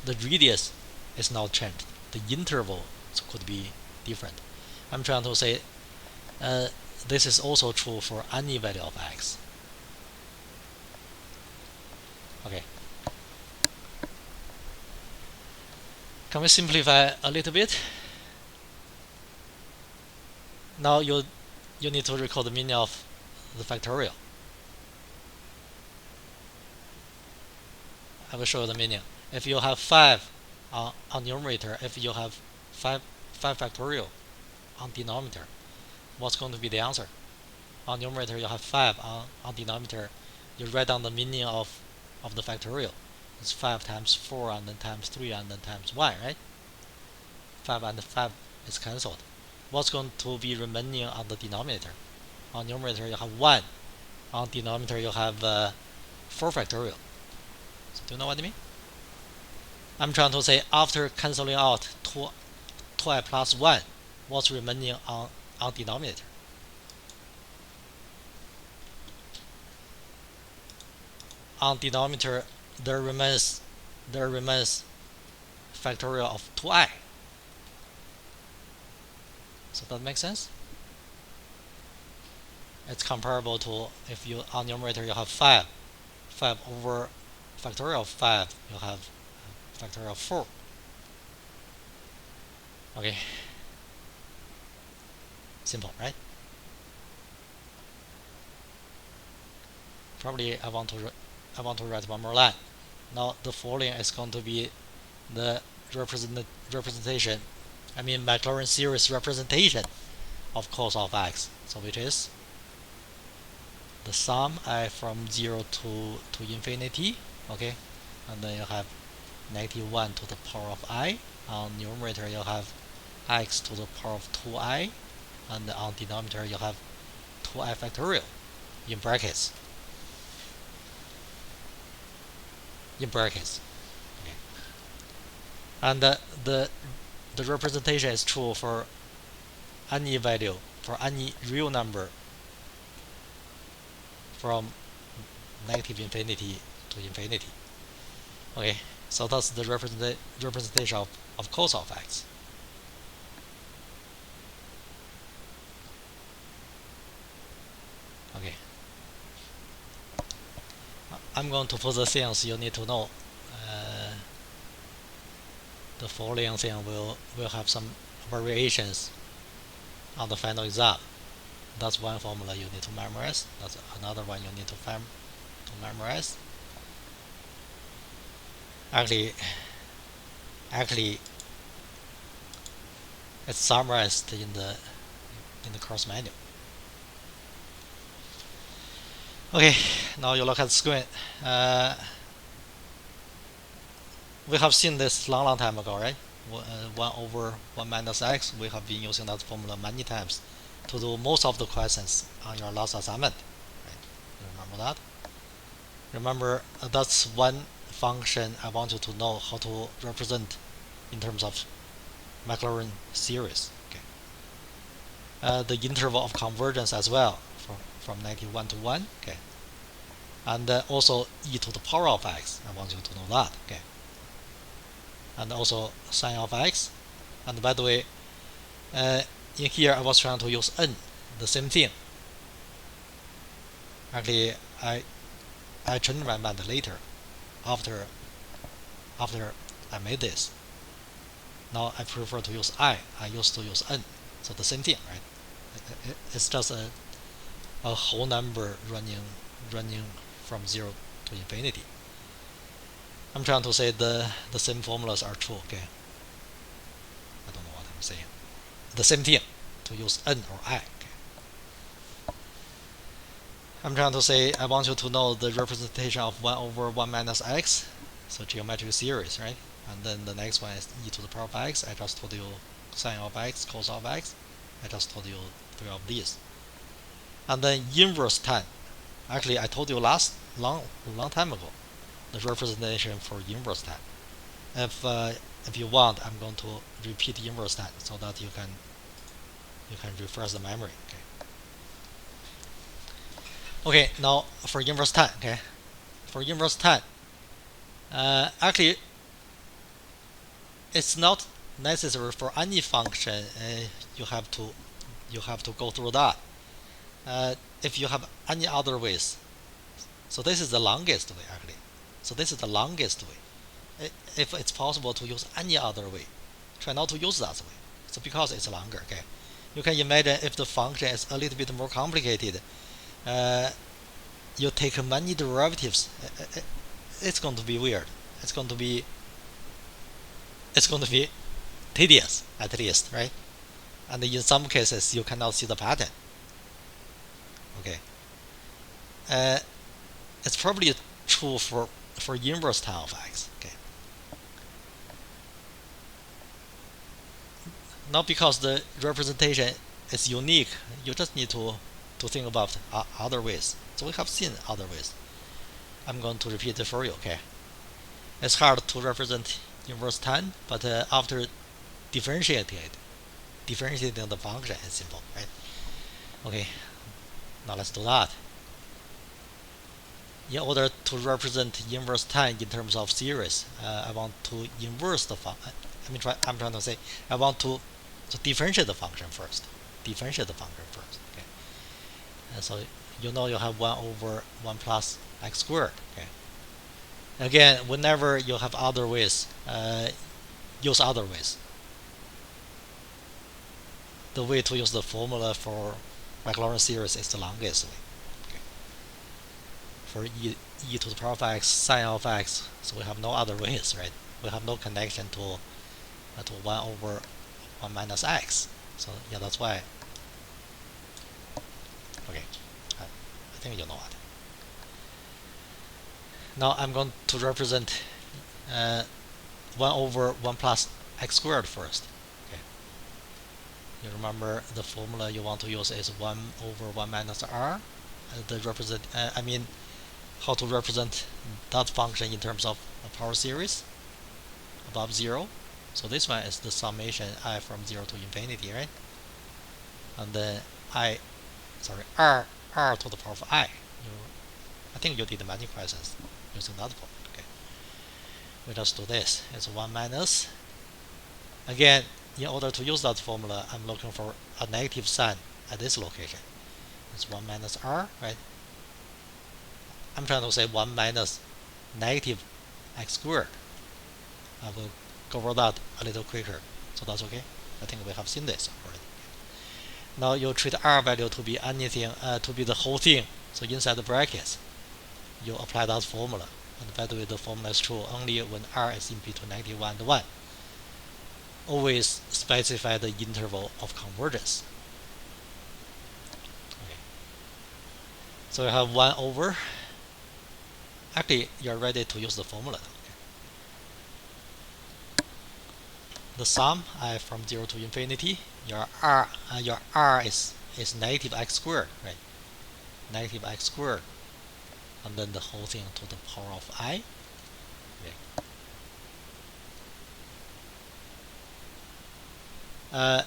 The radius is not changed. The interval could be different. I'm trying to say this is also true for any value of x. Okay. Can we simplify a little bit? Now you need to recall the meaning of the factorial. I will show you the meaning. If you have 5 on numerator, if you have 5 factorial, on denominator, what's going to be the answer? On numerator you have 5, on denominator you write down the meaning of the factorial. It's 5 times 4 and then times 3 and then times 1, right? 5 and 5 is cancelled. What's going to be remaining on the denominator? On numerator you have 1, on denominator you have 4 factorial. So do you know what I mean? I'm trying to say after cancelling out 2i plus 1, what's remaining on denominator? On denominator there remains factorial of 2i. So that makes sense? It's comparable to if you on numerator you have 5 over factorial of 5, you have factorial of 4. Okay, simple, right? Probably I want to write one more line. Now the following is going to be the representation, I mean Maclaurin series representation of cos of x. So which is the sum I from 0 to infinity, okay, and then you have -1 to the power of I. On numerator you have x to the power of 2i, and on denominator you have 2i factorial in brackets. Okay. And the representation is true for any value, for any real number from -infinity to infinity. Okay, so that's the representation of cos of x. Okay, I'm going to put the things you need to know. The following thing will have some variations on the final exam. That's one formula you need to memorize. That's another one you need to memorize. Actually, it's summarized in the course manual. Okay, now you look at the screen. We have seen this long time ago, right? 1 over 1 minus x. We have been using that formula many times to do most of the questions on your last assignment. Right? You remember that? Remember, that's one function I want you to know how to represent in terms of Maclaurin series. Okay. The interval of convergence as well, from -1 to 1. Okay. And also e to the power of x. I want you to know that. Okay. And also sine of x. And by the way, in here I was trying to use n, the same thing. Actually, I changed my mind later, after I made this. Now I prefer to use I used to use n, so the same thing, right? It's just a whole number running from 0 to infinity. I'm trying to say the same formulas are true, okay? I don't know what I'm saying. The same thing, to use n or I. Okay? I'm trying to say I want you to know the representation of 1 over 1 minus x, so geometric series, right? And then the next one is e to the power of x. I just told you sine of x, cos of x. I just told you 3 of these. And then inverse tan. Actually, I told you long time ago the representation for inverse tan. If you want, I'm going to repeat inverse tan so that you can refresh the memory. Okay, now for inverse tan. Okay, for inverse tan, actually, it's not necessary for any function. You have to go through that. If you have any other ways, so this is the longest way actually. So this is the longest way. If it's possible to use any other way, try not to use that way. So because it's longer, okay. You can imagine if the function is a little bit more complicated, you take many derivatives. It's going to be weird. It's going to be tedious, at least, right? and in some cases you cannot see the pattern. Okay, it's probably true for inverse tan of x. Okay, not because the representation is unique, you just need to think about other ways. So we have seen other ways. I'm going to repeat it for you. Okay, it's hard to represent inverse tan, but after differentiating the function is simple, right? Okay, now let's do that. In order to represent inverse tan in terms of series, I want to inverse the function. I'm trying to say I want to differentiate the function first. Okay. So you know you have 1 over 1 plus x squared. Okay. Again, whenever you have other ways, use other ways. The way to use the formula for Maclaurin series is the longest way. Okay. For e to the power of x sine of x, so we have no other ways, right? We have no connection to 1 over 1 minus x. So yeah, that's why. Okay, I think you know what. Now I'm going to represent 1 over 1 plus x squared first. Okay. You remember the formula you want to use is 1 over 1 minus r. How to represent that function in terms of a power series above 0. So this one is the summation I from 0 to infinity, right? And then r to the power of I. I think you did many questions using that formula. Okay. We just do this. It's 1 minus. Again, in order to use that formula, I'm looking for a negative sign at this location. It's 1 minus r, right? I'm trying to say 1 minus negative x squared. I will go over that a little quicker, so that's okay. I think we have seen this already. Now you treat r value to be anything, to be the whole thing. So inside the brackets, you apply that formula. And by the way, the formula is true only when r is in between -1 and 1. Always specify the interval of convergence. Okay. So you have 1 over. Actually, you're ready to use the formula. Okay. The sum I from 0 to infinity. Your r is negative x squared, right? Negative x squared, and then the whole thing to the power of I. Okay.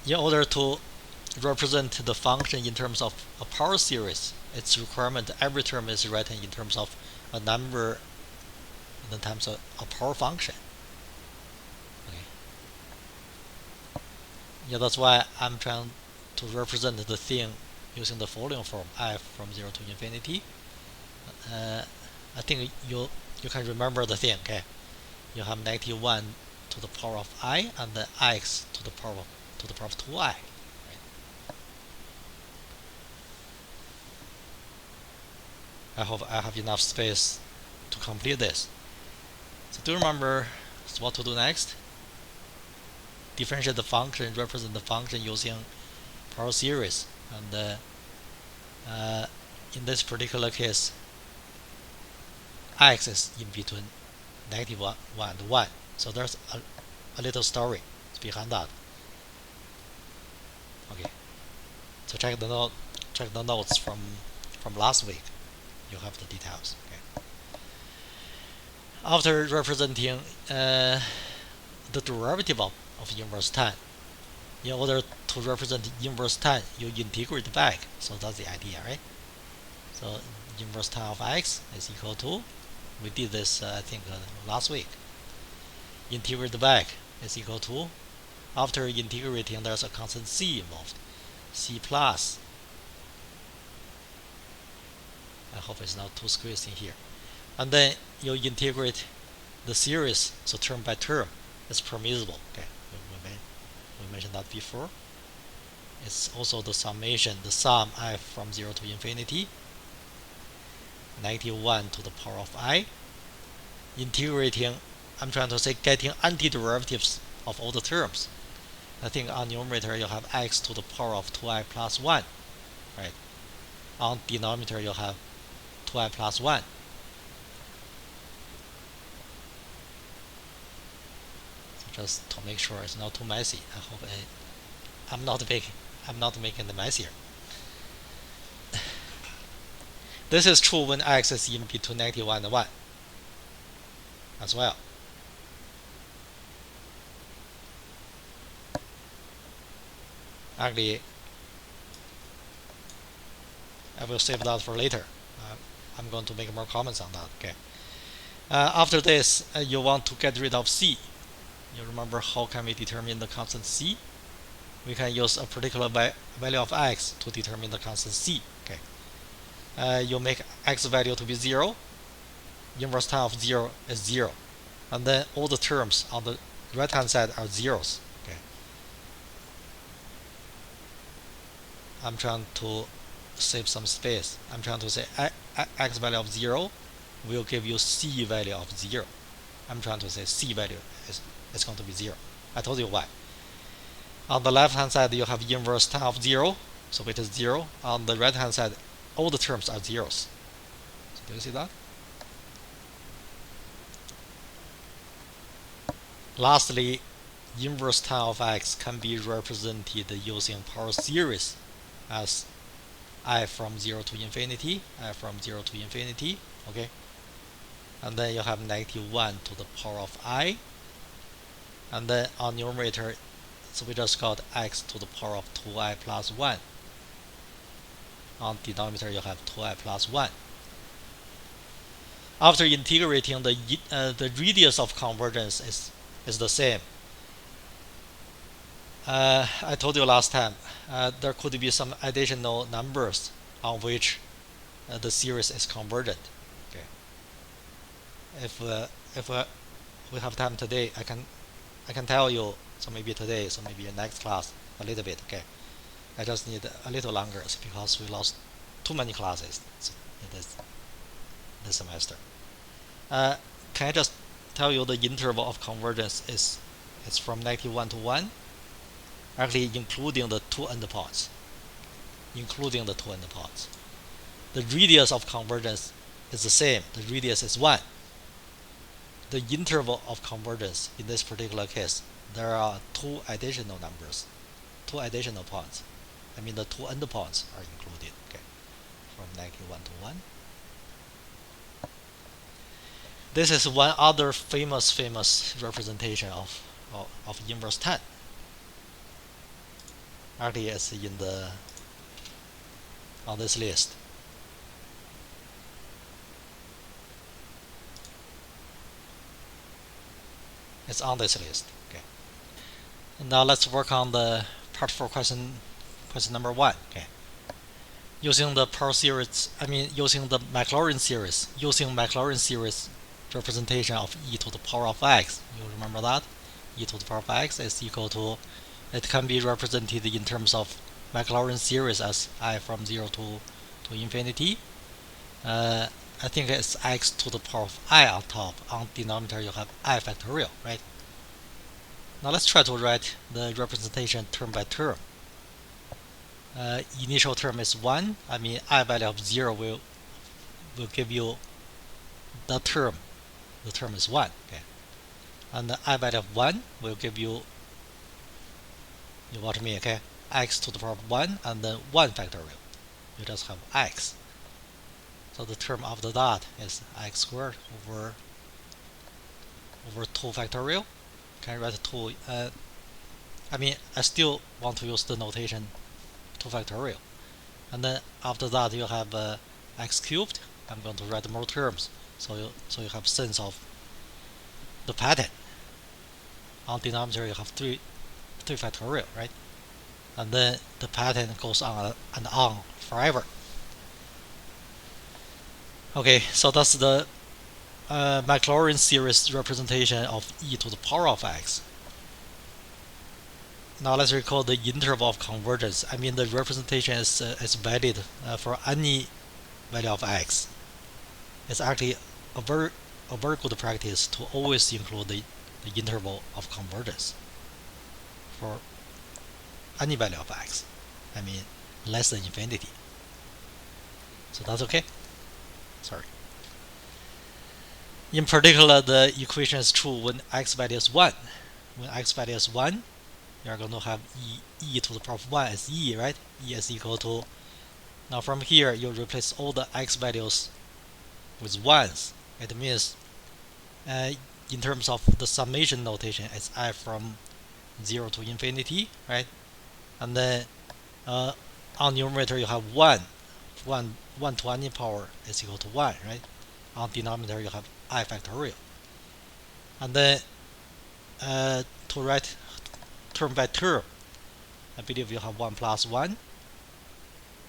In order to represent the function in terms of a power series, its requirement every term is written in terms of a number in terms of a power function. Okay. Yeah, that's why I'm trying to represent the thing using the following form: I from 0 to infinity. I think you can remember the thing. Okay, you have -1 to the power of I and then x to the power of 2i. I hope I have enough space to complete this. So do you remember what to do next? Differentiate the function, represent the function using power series, and in this particular case, x is in between -1 and 1. So there's a little story behind that. Okay. So check the notes from last week. You have the details. Okay. After representing the derivative of inverse tan, in order to represent inverse tan, you integrate back. So that's the idea, right? So inverse tan of x is equal to, we did this I think last week. Integrate back is equal to, after integrating there's a constant c involved, c plus. I hope it's not too squeezed in here. And then you integrate the series, so term by term. It's permissible. Okay, we mentioned that before. It's also the summation, the sum I from 0 to infinity, -1 to the power of I. Integrating, I'm trying to say getting antiderivatives of all the terms. I think on numerator you have x to the power of 2i plus 1, right? On denominator you have 2i plus 1. So just to make sure it's not too messy, I hope I'm not making it messier. This is true when x is in between -1 and 1 as well. Actually, I will save that for later. I'm going to make more comments on that. Okay. After this, you want to get rid of c. You remember how can we determine the constant c? We can use a particular value of x to determine the constant c. Okay. You make x value to be 0. Inverse time of 0 is 0. And then all the terms on the right hand side are zeros. Okay. I'm trying to save some space. I'm trying to say x value of 0 will give you c value of 0. I'm trying to say c value is going to be 0. I told you why. On the left hand side you have inverse tan of 0, so it is 0. On the right hand side all the terms are zeros. So do you see that? Lastly, inverse tan of x can be represented using power series as I from 0 to infinity, I from 0 to infinity, okay? And then you have -1 to the power of I, and then on numerator, so we just got x to the power of 2i plus 1. On denominator you have 2i plus 1. After integrating, the radius of convergence is the same. I told you last time there could be some additional numbers on which the series is convergent. Okay. If we have time today, I can tell you. So maybe today, so maybe in next class a little bit. Okay. I just need a little longer because we lost too many classes this semester. Can I just tell you the interval of convergence is from -1 to 1? Actually, including the two endpoints. The radius of convergence is the same. The radius is 1. The interval of convergence in this particular case, there are two additional numbers, two additional points. I mean the two endpoints are included. Okay, from -1 to 1. This is one other famous representation of inverse tan. Actually, it's on this list. It's on this list. Okay. And now let's work on the part 4 question number 1. Okay. Using the power series, using the Maclaurin series representation of e to the power of x. You remember that? E to the power of x is equal to, it can be represented in terms of Maclaurin series as I from 0 to infinity. I think it's x to the power of I on top. On denominator you have I factorial, right? Now let's try to write the representation term by term. Initial term is 1. I value of 0 will give you the term. The term is 1. Okay. And the I value of 1 will give you what I mean, okay? X to the power of 1 and then 1 factorial. You just have x. So the term after that is x squared over 2 factorial. Can I write 2? I still want to use the notation 2 factorial. And then after that you have x cubed. I'm going to write more terms, so you have sense of the pattern. On denominator you have 3 factorial, right? And then the pattern goes on and on forever. Okay, so that's the Maclaurin series representation of e to the power of x. Now let's recall the interval of convergence. The representation is valid for any value of x. It's actually a very good practice to always include the interval of convergence for any value of x. I mean less than infinity. So that's okay. Sorry. In particular, the equation is true when x value is 1. When x value is 1, you are going to have e to the power of 1 as e, right? E is equal to, now from here you replace all the x values with 1s. It means in terms of the summation notation, it's I from 0 to infinity, right? And then on numerator you have 1 to any power is equal to 1, right? On denominator you have I factorial. And then to write term by term, I believe you have 1 plus 1,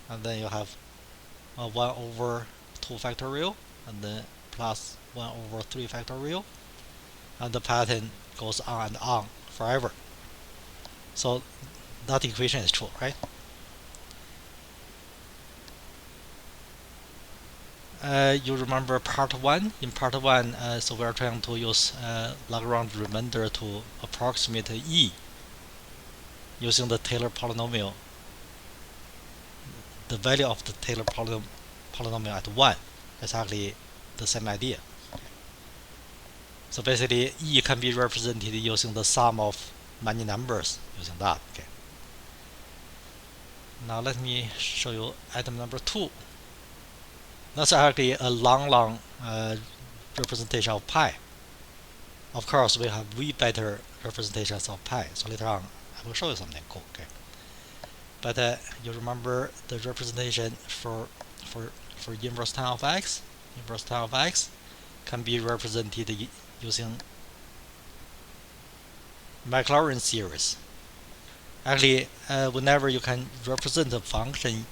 and then you have 1 over 2 factorial, and then plus 1 over 3 factorial, and the pattern goes on and on forever. So that equation is true, right? You remember part 1? In part 1, so we are trying to use Lagrange remainder to approximate e using the Taylor polynomial, the value of the Taylor polynomial at 1. Exactly the same idea. So basically, e can be represented using the sum of many numbers using that. Okay. Now let me show you item number 2. That's actually a long representation of pi. Of course, we have way better representations of pi. So later on, I will show you something cool. Okay. But you remember the representation for inverse tan of x? Inverse tan of x can be represented using Maclaurin series. Actually, whenever you can represent a function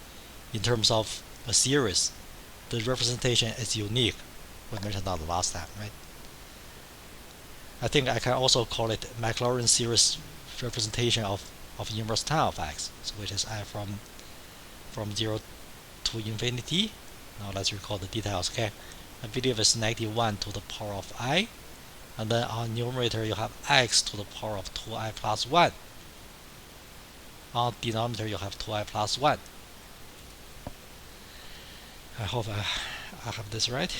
in terms of a series, the representation is unique. We mentioned that last time, right? I think I can also call it Maclaurin series representation of inverse tan of x, so which is I from 0 to infinity. Now let's recall the details. Okay, I believe it's -1 to the power of I, and then on numerator you have x to the power of 2i plus 1. On denominator you have 2i plus 1. I hope I have this right.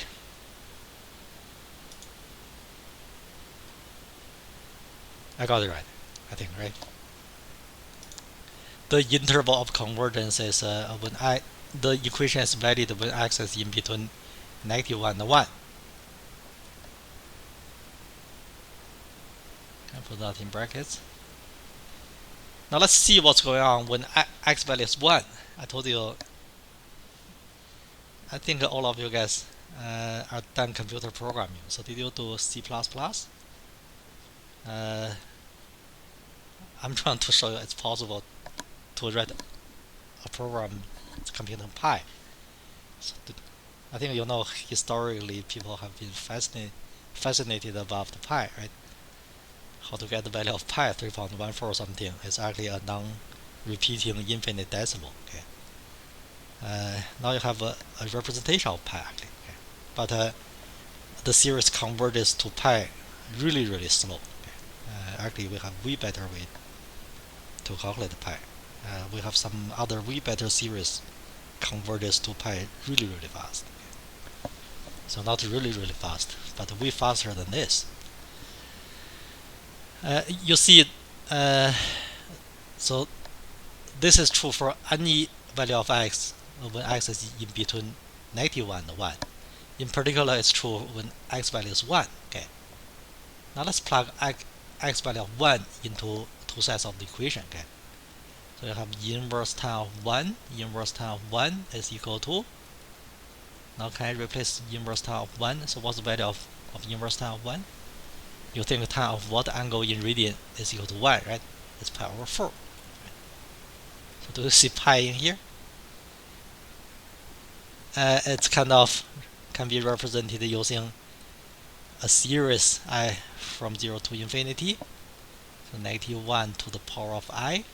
I got it right, I think, right? The interval of convergence is when the equation is valid when x is in between -1 and 1. Can I put that in brackets? Now let's see what's going on when x value is 1. I told you, I think all of you guys are done computer programming. So did you do C++? I'm trying to show you it's possible to write a program computing pi. So I think you know historically people have been fascinated about the pi, right? How to get the value of pi 3.14 something is actually a non-repeating infinite decimal. Okay. Now you have a representation of pi actually, okay. But the series converges to pi really slow. Okay. Actually, we have way better way to calculate pi. We have some other way better series converges to pi really fast. Okay. So not really fast, but way faster than this. You see, so this is true for any value of x when x is in between -1 and 1. In particular, it's true when x value is 1. Okay. Now let's plug x value of 1 into two sides of the equation. Okay. So you have inverse tan of 1. Inverse tan of 1 is equal to. Now can I replace inverse tan of 1? So what's the value of inverse tan of 1? You think tan of what angle in radian is equal to 1, right? It's pi over 4. Right? So do you see pi in here? It's kind of can be represented using a series I from 0 to infinity. So -1 to the power of I.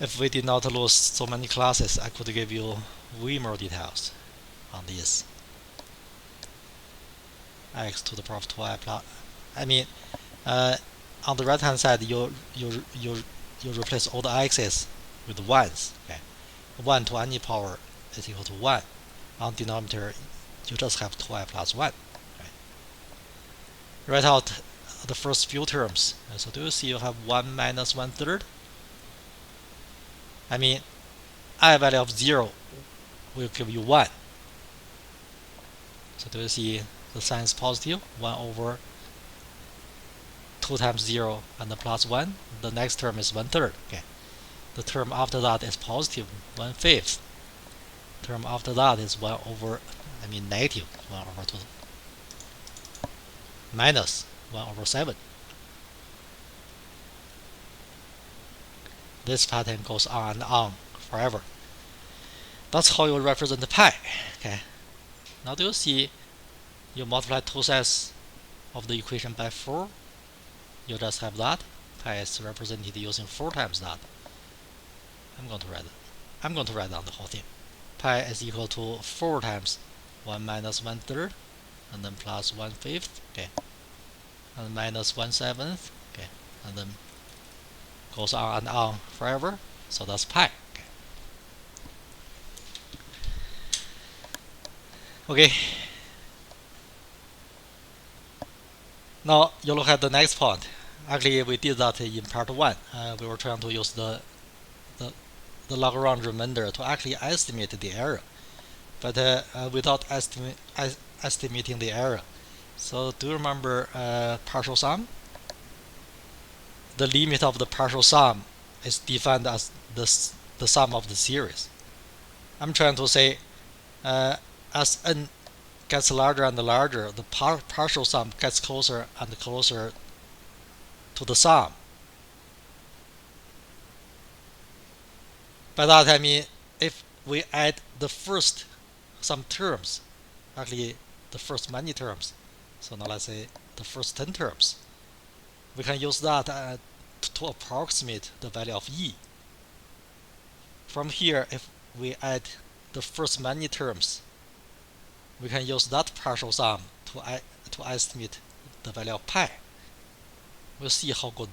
If we did not lose so many classes, I could give you way more details on this. X to the power of 2i plus, I mean, on the right hand side, you replace all the x's with ones. Okay, 1 to any power is equal to 1. On denominator, you just have 2i plus 1. Okay. Write out the first few terms. So do you see you have 1 minus 1/3? I mean, I value of 0 will give you 1. So do you see the sign is positive? 1 over 2 times 0 and the plus 1. The next term is 1/3. Okay. The term after that is positive 1/5. Term after that is negative 1 over 2 minus 1 over 7. This pattern goes on and on forever. That's how you represent the pi. Okay. Now do you see you multiply two sides of the equation by 4? You just have that. Pi is represented using 4 times that. I'm going to write down the whole thing. Pi is equal to 4 times 1 minus 1/3, and then plus 1/5, okay, and minus 1/7, okay, and then goes on and on forever. So that's pi. Okay. Now you look at the next point. Actually, we did that in part 1. We were trying to use the Lagrange remainder to actually estimate the error, but without estimating the error. So do you remember partial sum? The limit of the partial sum is defined as the sum of the series. I'm trying to say as n gets larger and larger, the partial sum gets closer and closer to the sum. By that I mean if we add the first some terms, actually the first many terms, so now let's say the first 10 terms, we can use that to approximate the value of e. From here, if we add the first many terms, we can use that partial sum to estimate the value of pi. We'll see how good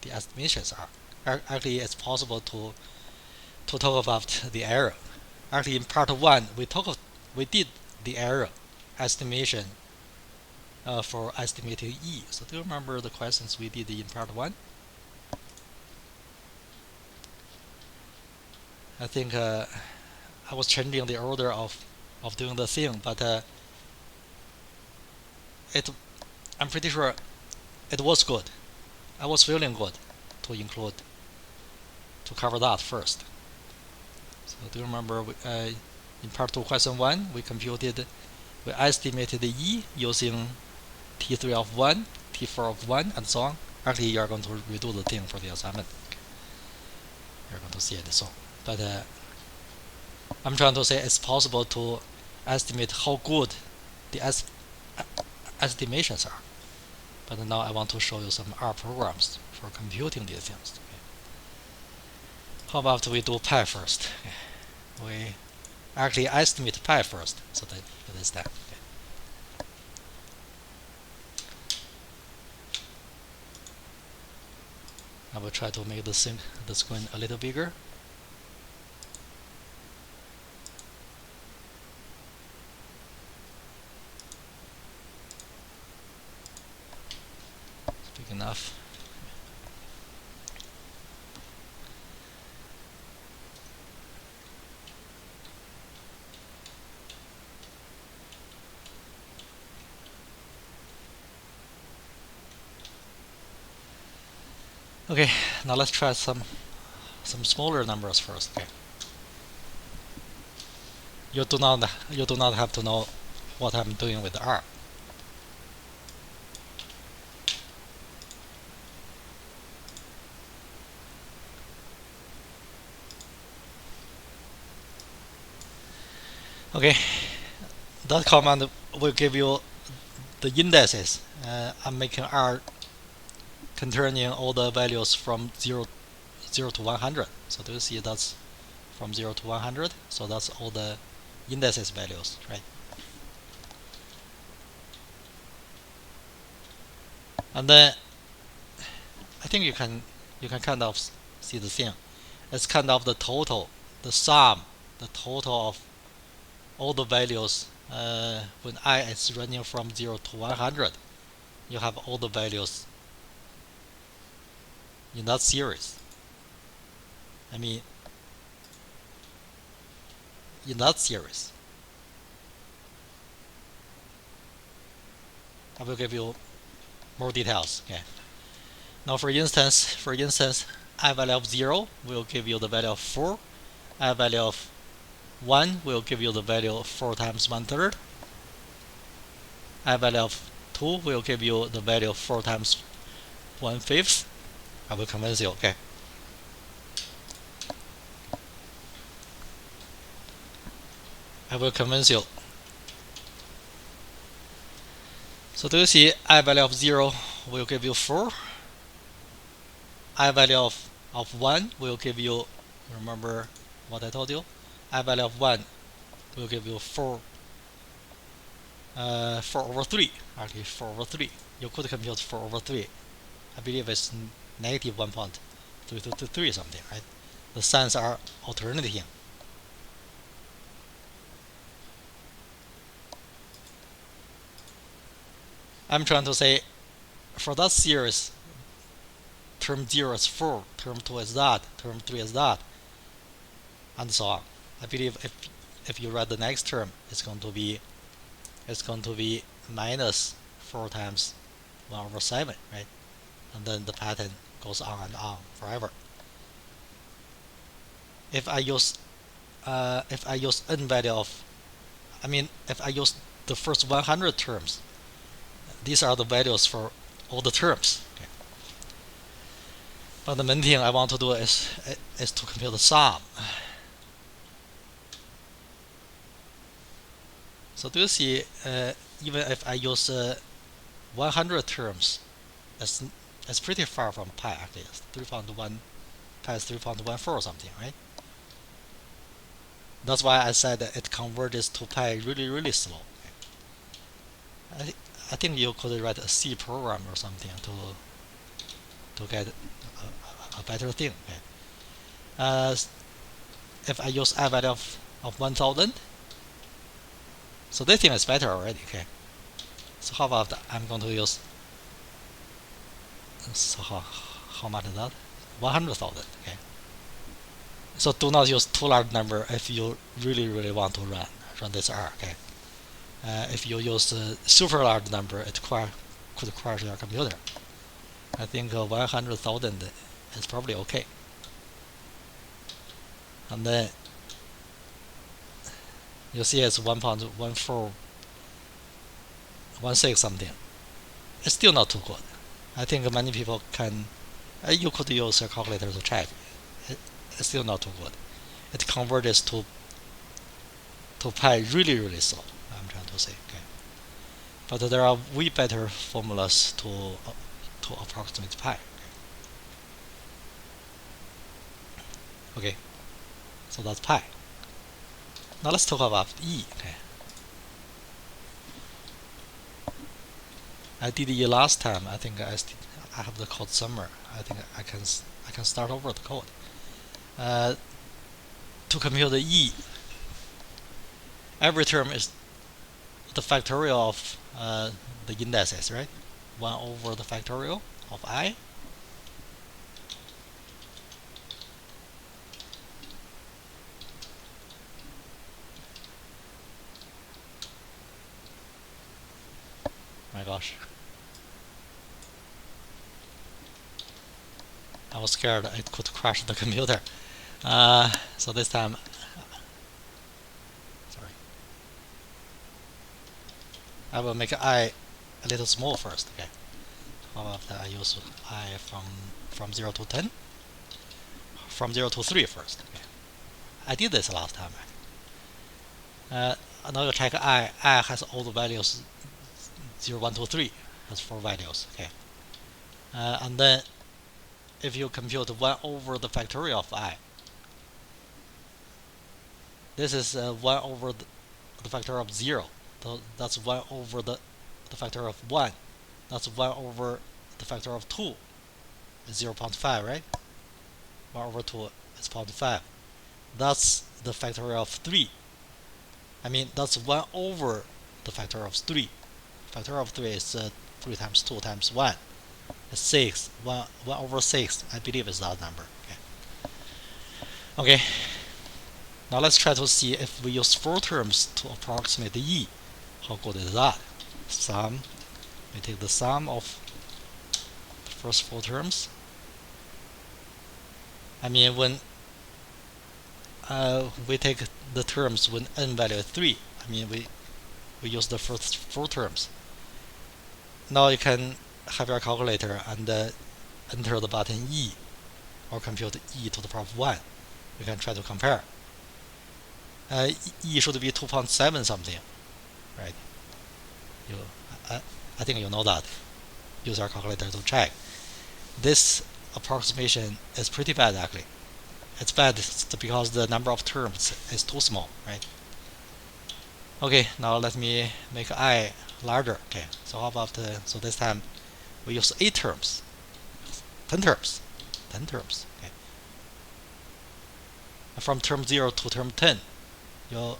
the estimations are. Actually, it's possible to talk about the error. Actually, in part 1, we did the error estimation for estimating e. So do you remember the questions we did in part 1? I think I was changing the order of doing the thing, but I'm pretty sure it was good. I was feeling good to cover that first. So do you remember in part 2 question 1 we estimated the e using T3 of 1, T4 of 1, and so on. Actually, you are going to redo the thing for the assignment. You're going to see it so. But I'm trying to say it's possible to estimate how good the estimations are. But now I want to show you some R programs for computing these things. Okay. How about we do pi first? Okay. We actually estimate pi first, so that it is that. Okay. I will try to make the screen a little bigger. It's big enough. Okay, now let's try some smaller numbers first. Okay. You do not have to know what I'm doing with R. Okay, that command will give you the indices. I'm making R containing all the values from 0 to 100. So do you see that's from 0 to 100? So that's all the indices values, right? And then I think you can kind of see the thing. It's kind of the total, the sum, the total of all the values when I is running from 0 to 100. You have all the values in that series. I mean, in that series. I will give you more details. Okay. Now, for instance, I value of 0 will give you the value of 4. I value of 1 will give you the value of 4 times 1/3. I value of 2 will give you the value of 4 times 1/5. I will convince you. Okay. I will convince you. So do you see I value of 0 will give you 4. I value of 1 will give you, remember what I told you? I value of 1 will give you 4 over 3. Actually 4 over 3. You could compute 4 over 3. I believe it's negative 1.323 something, right? The signs are alternating. I'm trying to say, for that series, term 0 is 4, term 2 is that, term 3 is that, and so on. I believe if you write the next term, it's going to be minus 4 times 1 over 7, right? And then the pattern goes on and on forever. If I use n value of, if I use the first 100 terms, these are the values for all the terms. Okay. But the main thing I want to do is to compute the sum. So do you see, even if I use 100 terms, it's pretty far from pi actually. It's 3.1, pi is 3.14 or something, right? That's why I said that it converges to pi really, really slow. I think you could write a C program or something to get a better thing. Okay. If I use I value of 1000, so this thing is better already. Okay. So how about I'm going to use, so how much is that? 100,000. Okay. So do not use too large number if you really want to run this R. Okay. If you use a super large number, it could crash your computer. I think 100,000 is probably okay. And then you see it's 1.1416 something. It's still not too good. I think many people can. You could use a calculator to check. It's still not too good. It converges to pi really slow. I'm trying to say. Okay. But there are way better formulas to approximate pi. Okay. So that's pi. Now let's talk about E. Okay. I did E last time. I think I have the code somewhere. I think I can start over the code. To compute the E, every term is the factorial of the indices, right? 1 over the factorial of I. My gosh. I was scared it could crash the computer. So this time, sorry, I will make I a little small first. Okay. How about I use I from 0 to 10? From 0 to 3 first. Okay. I did this last time. Now you check I has all the values 0, 1, 2, 3. Has 4 values. Okay. And then if you compute 1 over the factorial of I, this is 1 over the factorial of 0. That's 1 over the factorial of 1. That's 1 over the factorial of 2. is 0.5, right? 1 over 2 is 0.5. That's the factorial of 3. I mean, that's 1 over the factorial of 3. Factorial of 3 is 3 times 2 times 1. It's 6. 1 over 6, I believe, is that number. Okay. Now let's try to see if we use 4 terms to approximate e. How good is that? Sum. We take the sum of the first 4 terms. I mean, when we take the terms when n value is 3, I mean, we use the first 4 terms. Now you can have your calculator and enter the button e, or compute e to the power of 1. We can try to compare. E should be 2.7 something, right? I think you know that. Use our calculator to check. This approximation is pretty bad, actually. It's bad because the number of terms is too small, right? Okay, now let me make I larger. Okay, so how about so this time we use 8 terms, 10 terms. Okay. From term 0 to term 10, you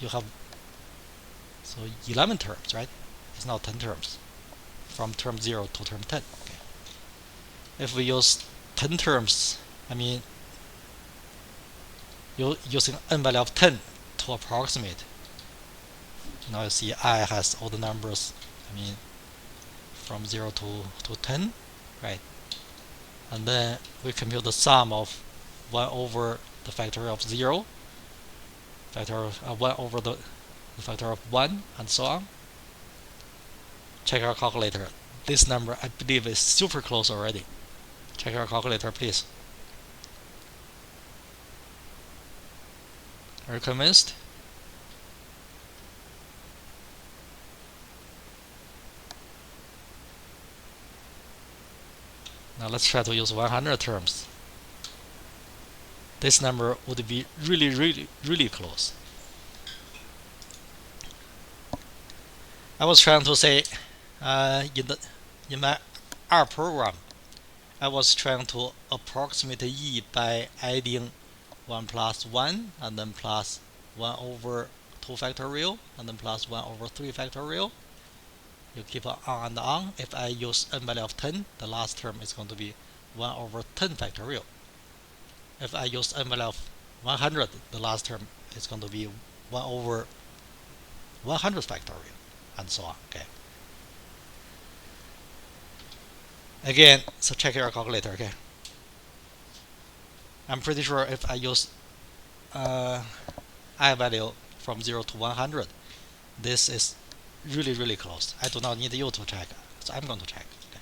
have 11 terms, right? It's not 10 terms. From term 0 to term 10. Okay. If we use 10 terms, I mean, using n value of 10 to approximate. Now you see I has all the numbers, I mean, from 0 to 10, right? And then we compute the sum of 1 over the factorial of 0, factorial 1 over the factorial of 1, and so on. Check our calculator. This number, I believe, is super close already. Check our calculator, please. Are you convinced? Now let's try to use 100 terms. This number would be really close. I was trying to say in my R program, I was trying to approximate e by adding 1 plus 1 and then plus 1 over 2 factorial and then plus 1 over 3 factorial. You keep on and on. If I use n value of 10, the last term is going to be 1 over 10 factorial. If I use n value of 100, the last term is going to be 1 over 100 factorial, and so on. Okay. Again, so check your calculator. Okay. I'm pretty sure if I use I value from 0 to 100, this is really close. I do not need you to check, so I'm going to check. Okay.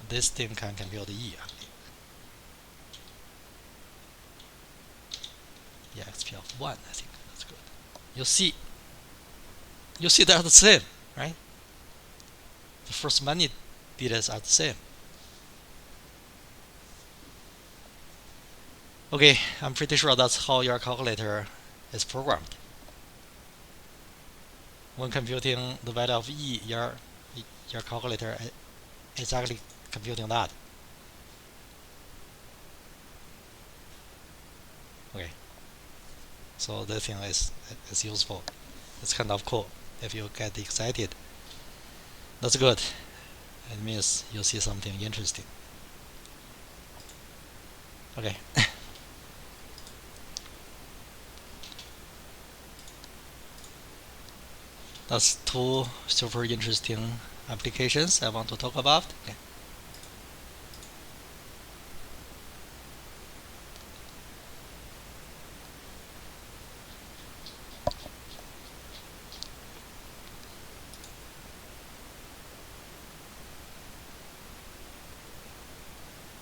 This thing can compute e. Yeah, XP of 1, I think that's good. You see they're the same, right? The first many digits are the same. Okay, I'm pretty sure that's how your calculator is programmed. When computing the value of e, your calculator is actually computing that. Okay, so this thing is useful. It's kind of cool. If you get excited, that's good. It means you see something interesting. Okay. That's 2 super interesting applications I want to talk about. Okay.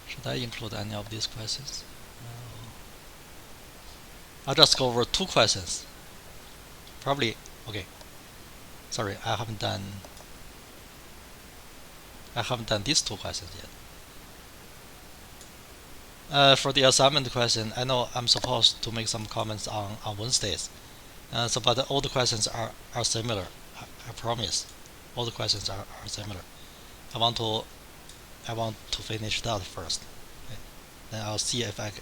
Should I include any of these questions? No. I'll just go over 2 questions. Probably, okay. Sorry, I haven't done these 2 questions yet. For the assignment question, I know I'm supposed to make some comments on Wednesdays. But all the questions are similar. I promise. All the questions are similar. I want to I want to finish that first. Okay. Then I'll see if I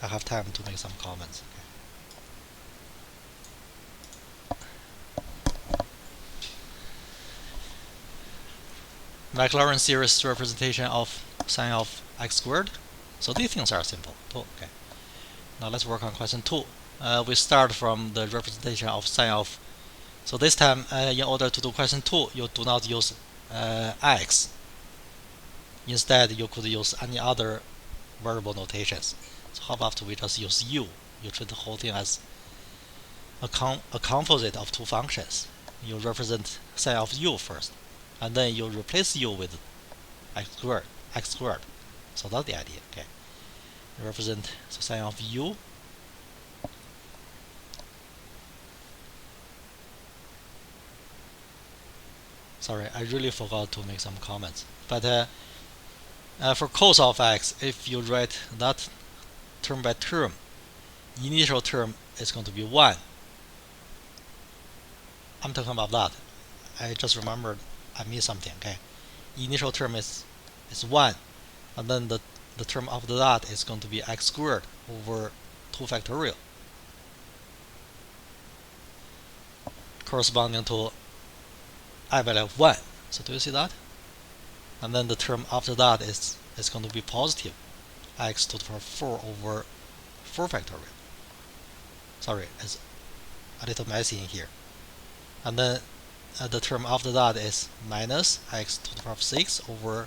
have time to make some comments. Okay. Maclaurin series representation of sine of x squared. So these things are simple too. Okay. Now let's work on question 2. We start from the representation of sine of. So this time, in order to do question 2, you do not use x. Instead, you could use any other variable notations. So how about we just use u? You treat the whole thing as a composite of two functions. You represent sine of u first, and then you replace u with x squared. So that's the idea. Okay. You represent sine of u. Sorry, I really forgot to make some comments. But for cos of x, if you write that term by term, initial term is going to be 1. I'm talking about that. I just remembered I missed something. Okay, initial term is 1, and then the term after that is going to be x squared over 2 factorial, corresponding to I value of 1. So do you see that? And then the term after that is going to be positive x to the power 4 over 4 factorial. Sorry, it's a little messy in here. And then the term after that is minus x to the power 6 over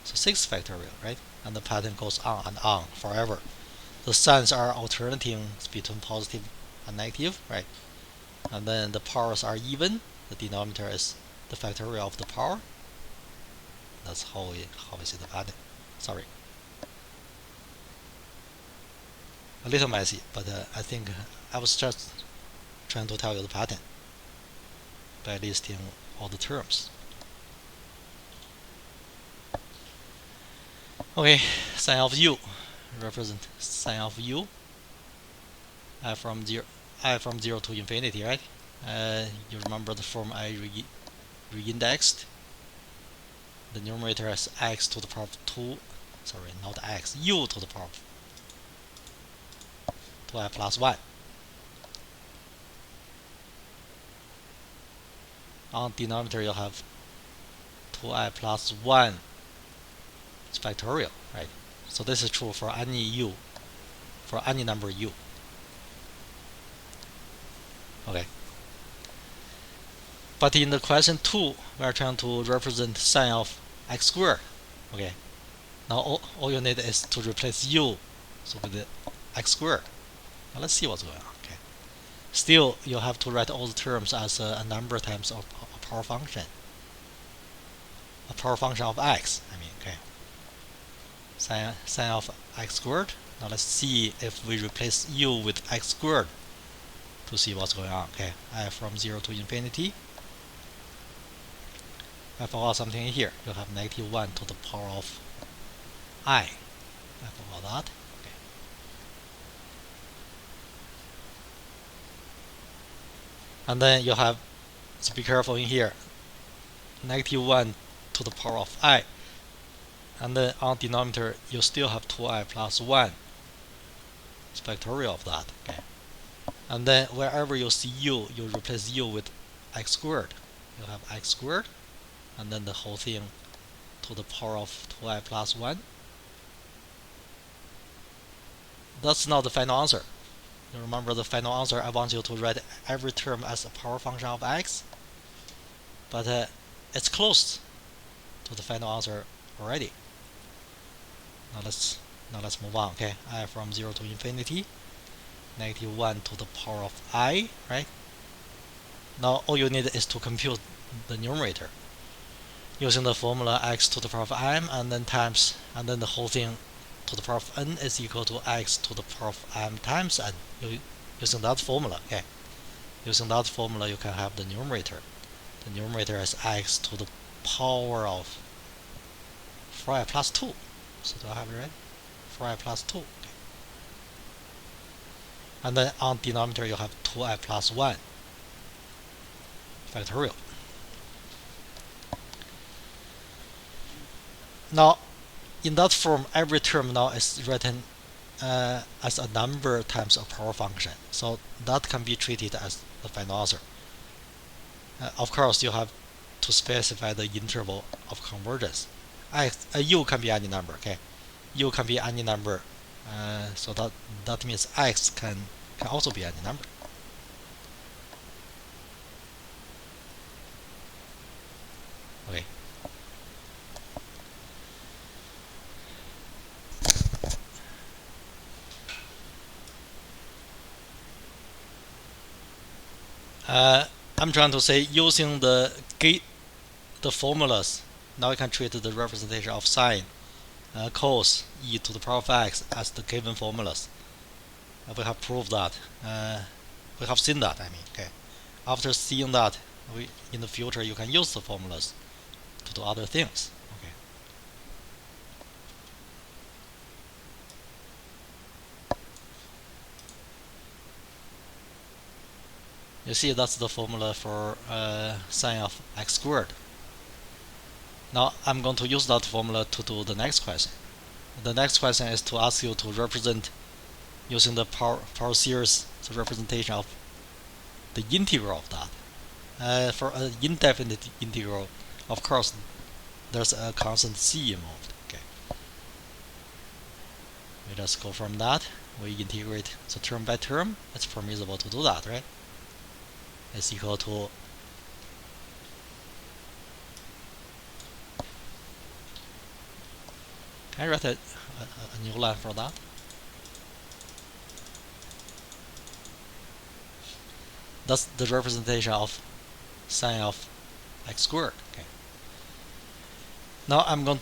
6 factorial, right? And the pattern goes on and on forever. The signs are alternating between positive and negative, right? And then the powers are even. The denominator is the factorial of the power. That's how we see the pattern. Sorry. A little messy, but I think I was just trying to tell you the pattern by listing all the terms. Okay, sine of u represent sine of u. I from 0 to infinity, right? You remember the form I re-indexed. The numerator is x to the power of 2. Sorry, not x. U to the power of 2i plus 1. On denominator, you have 2i plus 1 factorial, right? So this is true for any u, for any number u. Okay. But in the question 2, we are trying to represent sine of x squared. Okay. Now all you need is to replace u, so with the x squared. Now let's see what's going on. Okay. Still, you have to write all the terms as a number times a power function. A power function of x. I mean, okay. Sine of x squared. Now let's see if we replace u with x squared to see what's going on. Okay. I from 0 to infinity. I forgot something in here. You have negative 1 to the power of I forgot that. Okay. And then you have, so be careful in here, negative 1 to the power of I. And then on denominator, you still have 2i plus 1. It's factorial of that. Okay. And then wherever you see u, you replace u with x squared. You have x squared, and then the whole thing to the power of 2i plus 1. That's not the final answer. You remember the final answer, I want you to write every term as a power function of x. But it's close to the final answer already. Now let's move on. Okay, I from 0 to infinity, negative 1 to the power of I, right? Now all you need is to compute the numerator using the formula x to the power of m, and then times, and then the whole thing to the power of n is equal to x to the power of m times n. Using that formula, okay. Using that formula, you can have the numerator. The numerator is x to the power of 4i plus 2. So do I have it right? 4i plus 2. Okay. And then on denominator, you have 2i plus 1 factorial. Now, in that form, every term now is written as a number times a power function. So that can be treated as the final answer. Of course, you have to specify the interval of convergence. U can be any number, okay? U can be any number. So that means X can also be any number. Okay. I'm trying to say using the formulas. Now we can treat the representation of sine, cos, e to the power of x as the given formulas. We have proved that. We have seen that. Okay. After seeing that, in the future you can use the formulas to do other things. Okay. You see, that's the formula for sine of x squared. Now I'm going to use that formula to do the next question. The next question is to ask you to represent using the power series, the representation of the integral of that. For an indefinite integral, of course, there's a constant c involved. Okay. We just go from that. We integrate the term by term. It's permissible to do that, right? It's equal to can I write a new line for that? That's the representation of sine of x squared. Okay. Now I'm going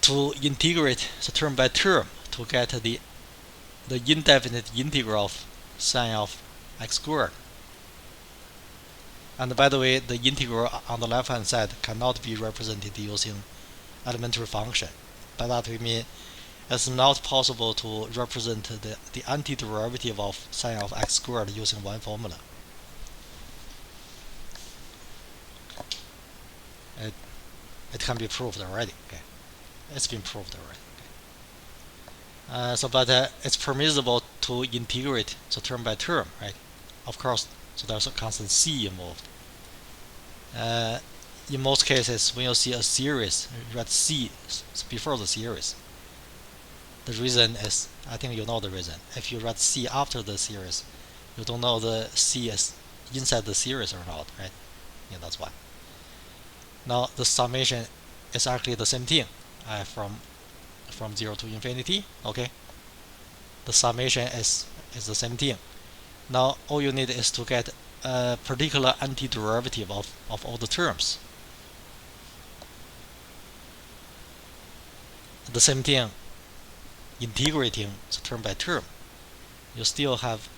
to integrate the term by term to get the indefinite integral of sine of x squared. And by the way, the integral on the left hand side cannot be represented using elementary function. By that we mean it's not possible to represent the antiderivative of sine of x squared using one formula. It can be proved already. Okay, it's been proved already. Okay. But it's permissible to integrate the term by term, right? Of course, so there's a constant c involved. In most cases, when you see a series, you write c before the series. The reason is, I think you know the reason. If you write c after the series, you don't know the c is inside the series or not, right? Yeah, that's why. Now the summation is actually the same thing from 0 to infinity. Okay, the summation is the same thing. Now all you need is to get a particular antiderivative of all the terms. The same thing, integrating the term by term, you still have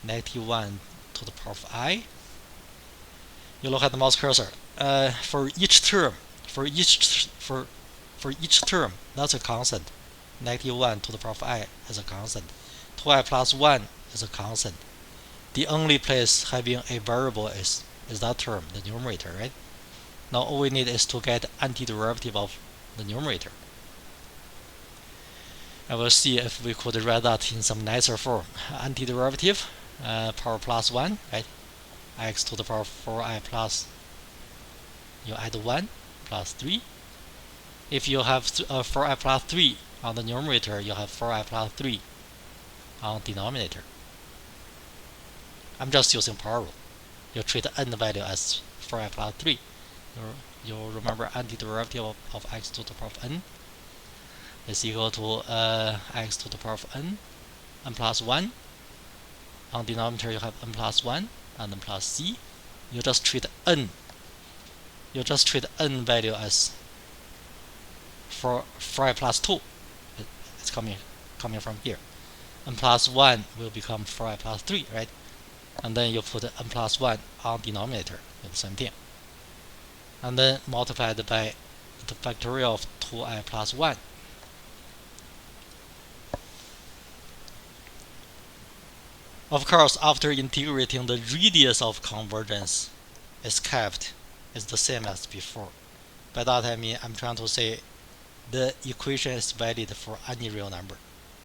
-1 to the power of I. You look at the mouse cursor. For each term, for each term, that's a constant. -1 to the power of I is a constant. 2i plus 1 is a constant. The only place having a variable is that term, the numerator, right? Now all we need is to get antiderivative of the numerator. And we'll see if we could write that in some nicer form. Antiderivative, power plus 1, right? X to the power of 4i plus, you add 1 plus 3. If you have 4i plus 3 on the numerator, you have 4i plus 3 on denominator. I'm just using power rule. You treat n value as 4i plus 3. You remember antiderivative of x to the power of n is equal to x to the power of n plus 1. On denominator you have n plus 1 and n plus c. You just treat n value as 4i plus 2. It's coming from here. N plus 1 will become 4i plus 3, right? And then you put n plus 1 on denominator, it's the same thing. And then multiplied by the factorial of 2i plus 1. Of course, after integrating, the radius of convergence is kept, is the same as before. By that I mean, I'm trying to say the equation is valid for any real number.